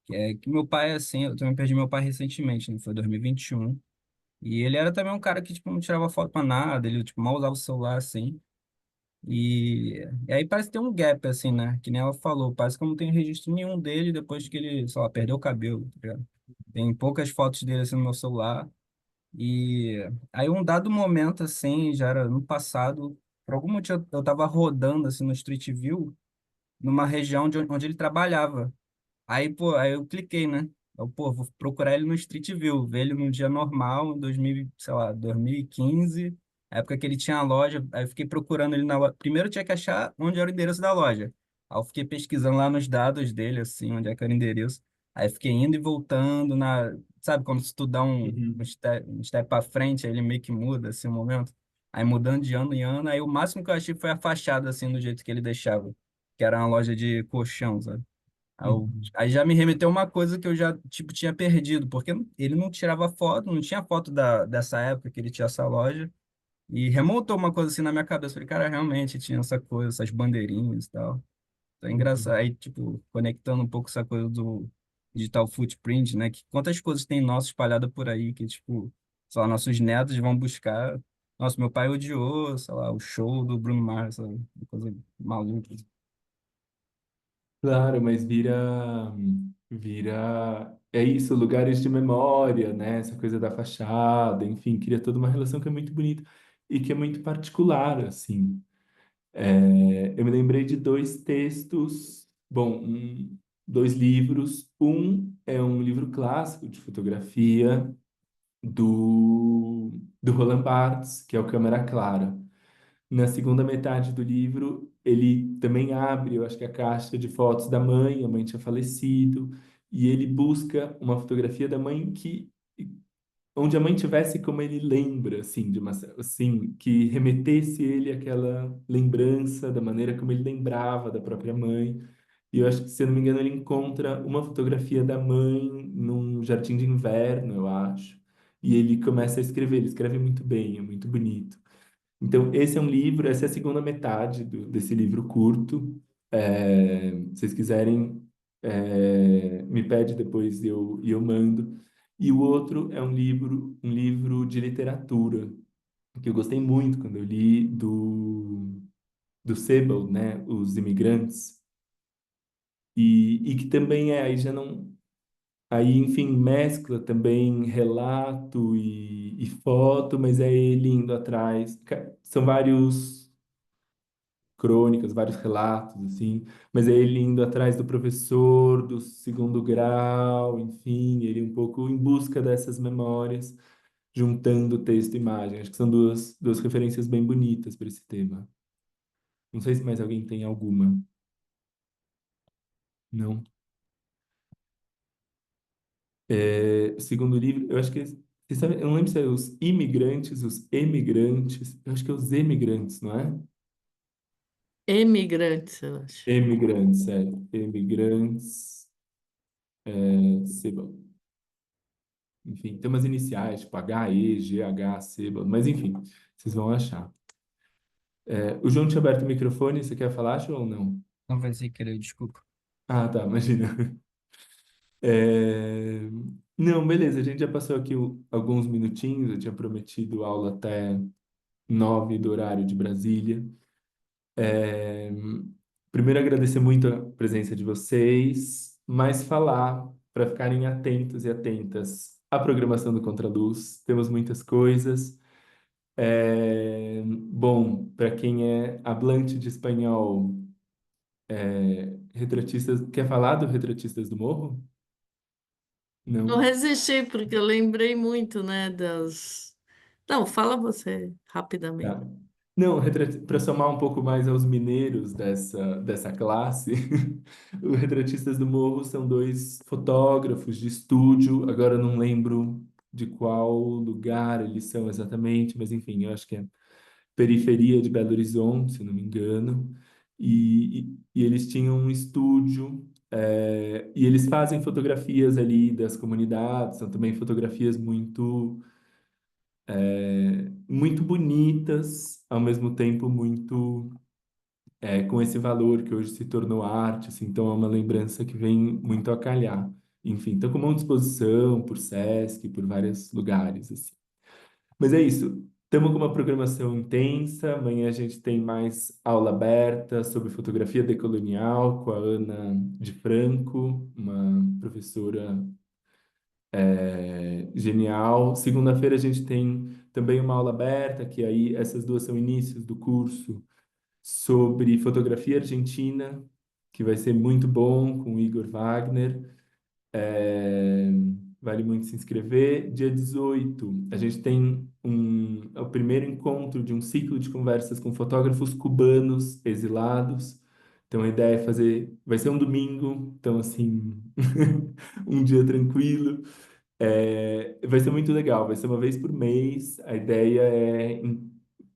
que meu pai, assim, eu também perdi meu pai recentemente, né? Foi 2021. E ele era também um cara que, tipo, não tirava foto pra nada, ele, tipo, mal usava o celular, assim. E aí parece ter um gap, assim, né? Que nem ela falou, parece que eu não tenho registro nenhum dele depois que ele, sei lá, perdeu o cabelo, tá ligado? Tem poucas fotos dele, assim, no meu celular. E aí um dado momento, assim, já era no passado, por algum motivo eu tava rodando, assim, no Street View, numa região onde ele trabalhava. Aí, pô, aí eu cliquei, né? Eu, pô, vou procurar ele no Street View, ver ele num dia normal, em 2000, sei lá, 2015, época que ele tinha a loja. Aí eu fiquei procurando ele na loja. Primeiro eu tinha que achar onde era o endereço da loja. Aí eu fiquei pesquisando lá nos dados dele, assim, onde é que era o endereço. Aí eu fiquei indo e voltando na... Sabe, como se tu dá Uhum. um step pra frente, aí ele meio que muda, assim, um momento. Aí mudando de ano em ano, aí o máximo que eu achei foi a fachada, assim, do jeito que ele deixava. Que era uma loja de colchão, sabe? Uhum. Aí já me remeteu uma coisa que eu já, tipo, tinha perdido, porque ele não tirava foto, não tinha foto dessa época que ele tinha essa loja, e remontou uma coisa assim na minha cabeça. Falei, cara, realmente tinha essa coisa, essas bandeirinhas e tal. Então é engraçado. Uhum. Aí, tipo, conectando um pouco essa coisa do digital footprint, né? Que quantas coisas tem nosso espalhada por aí que, tipo, sei lá, nossos netos vão buscar. Nossa, meu pai odiou, sei lá, o show do Bruno Mars, sabe? Uma coisa maluca. Claro, mas é isso, lugares de memória, né? Essa coisa da fachada, enfim, cria toda uma relação que é muito bonita e que é muito particular, assim. Eu me lembrei de dois textos, bom, dois livros. Um é um livro clássico de fotografia do Roland Barthes, que é o Câmera Clara. Na segunda metade do livro, ele também abre, eu acho que a caixa de fotos da mãe, a mãe tinha falecido, e ele busca uma fotografia da mãe que onde a mãe tivesse como ele lembra, assim, de uma, assim, que remetesse ele àquela lembrança da maneira como ele lembrava da própria mãe. E eu acho que, se eu não me engano, ele encontra uma fotografia da mãe num jardim de inverno, eu acho. E ele começa a escrever, ele escreve muito bem, é muito bonito. Então, esse é um livro, essa é a segunda metade desse livro curto. Se vocês quiserem, me pede depois e eu mando. E o outro é um livro de literatura, que eu gostei muito quando eu li do Sebald, né, Os Imigrantes, e que também aí já não, aí, enfim, mescla também relato e foto, mas é ele indo atrás. São vários crônicas, vários relatos, assim, mas é ele indo atrás do professor do segundo grau, enfim, ele um pouco em busca dessas memórias, juntando texto e imagem. Acho que são duas referências bem bonitas para esse tema. Não sei se mais alguém tem alguma. Não. O segundo livro, eu acho que você sabe, eu não lembro se é os imigrantes, os emigrantes, eu acho que é os emigrantes, não é? Emigrantes, eu acho. Emigrantes, é. Emigrantes, Sebald. Enfim, tem umas iniciais, tipo HE, GH, Seba, mas enfim, vocês vão achar. O João tinha aberto o microfone, você quer falar, João, ou não? Não vai ser querer, desculpa. Ah, tá, imagina. É, Não, beleza, a gente já passou aqui alguns minutinhos, eu tinha prometido aula até 9 do horário de Brasília. É, Primeiro, agradecer muito a presença de vocês, mas falar para ficarem atentos e atentas à programação do Contraluz. Temos muitas coisas. Bom, para quem é hablante de espanhol, retratistas, quer falar do Retratistas do Morro? Não Não? resisti, porque eu lembrei muito, né, das... Não, fala você, rapidamente. Tá. Não, para somar um pouco mais aos mineiros dessa classe, os Retratistas do Morro são dois fotógrafos de estúdio, agora eu não lembro de qual lugar eles são exatamente, mas enfim, eu acho que é periferia de Belo Horizonte, se não me engano, e eles tinham um estúdio, e eles fazem fotografias ali das comunidades, são também fotografias muito bonitas, ao mesmo tempo muito com esse valor que hoje se tornou arte, assim, então é uma lembrança que vem muito a calhar. Enfim, estou com uma disposição por Sesc, por vários lugares, assim. Mas é isso. Estamos com uma programação intensa. Amanhã a gente tem mais aula aberta sobre fotografia decolonial com a Ana de Franco, uma professora genial. Segunda-feira a gente tem também uma aula aberta, que aí essas duas são inícios do curso sobre fotografia argentina, que vai ser muito bom com o Igor Wagner. É, vale muito se inscrever. Dia 18, a gente tem o primeiro encontro de um ciclo de conversas com fotógrafos cubanos exilados. Então a ideia é fazer, vai ser um domingo, então assim, um dia tranquilo. Vai ser muito legal, vai ser uma vez por mês. A ideia é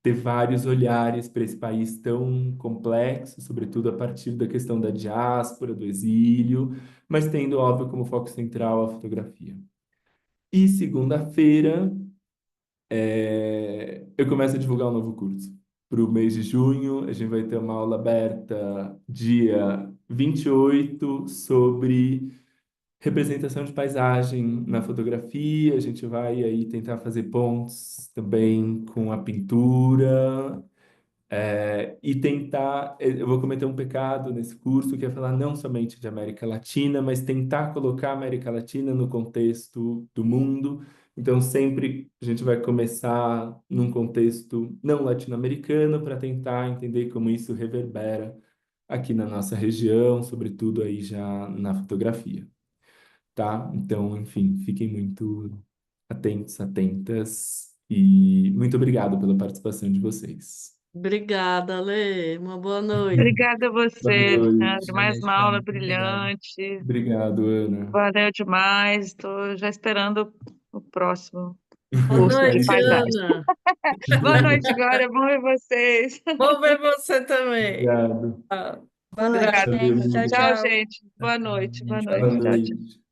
ter vários olhares para esse país tão complexo, sobretudo a partir da questão da diáspora, do exílio, mas tendo, óbvio, como foco central a fotografia. E segunda-feira, eu começo a divulgar um novo curso. Para o mês de junho, a gente vai ter uma aula aberta dia 28 sobre representação de paisagem na fotografia. A gente vai aí tentar fazer pontos também com a pintura, e tentar. Eu vou cometer um pecado nesse curso, que é falar não somente de América Latina, mas tentar colocar a América Latina no contexto do mundo. Então, sempre a gente vai começar num contexto não latino-americano para tentar entender como isso reverbera aqui na nossa região, sobretudo aí já na fotografia, tá? Então, enfim, fiquem muito atentos, atentas, e muito obrigado pela participação de vocês. Obrigada, Lê. Uma boa noite. Obrigada a Boa você, noite. Alexandre. Boa Mais noite, uma aula Ana. Obrigado. brilhante. Obrigado, Ana. Valeu demais. Estou já esperando o próximo Boa curso É de noite, isso aí. paisagem. Ana. Boa noite, Glória. Bom ver vocês. Vou ver você também. Obrigado. Ah, Boa noite, Obrigada. Valeu, gente. Tchau, amiga. Tchau, tchau. gente. Boa noite. Boa Gente, Boa noite. Tchau, tchau. noite.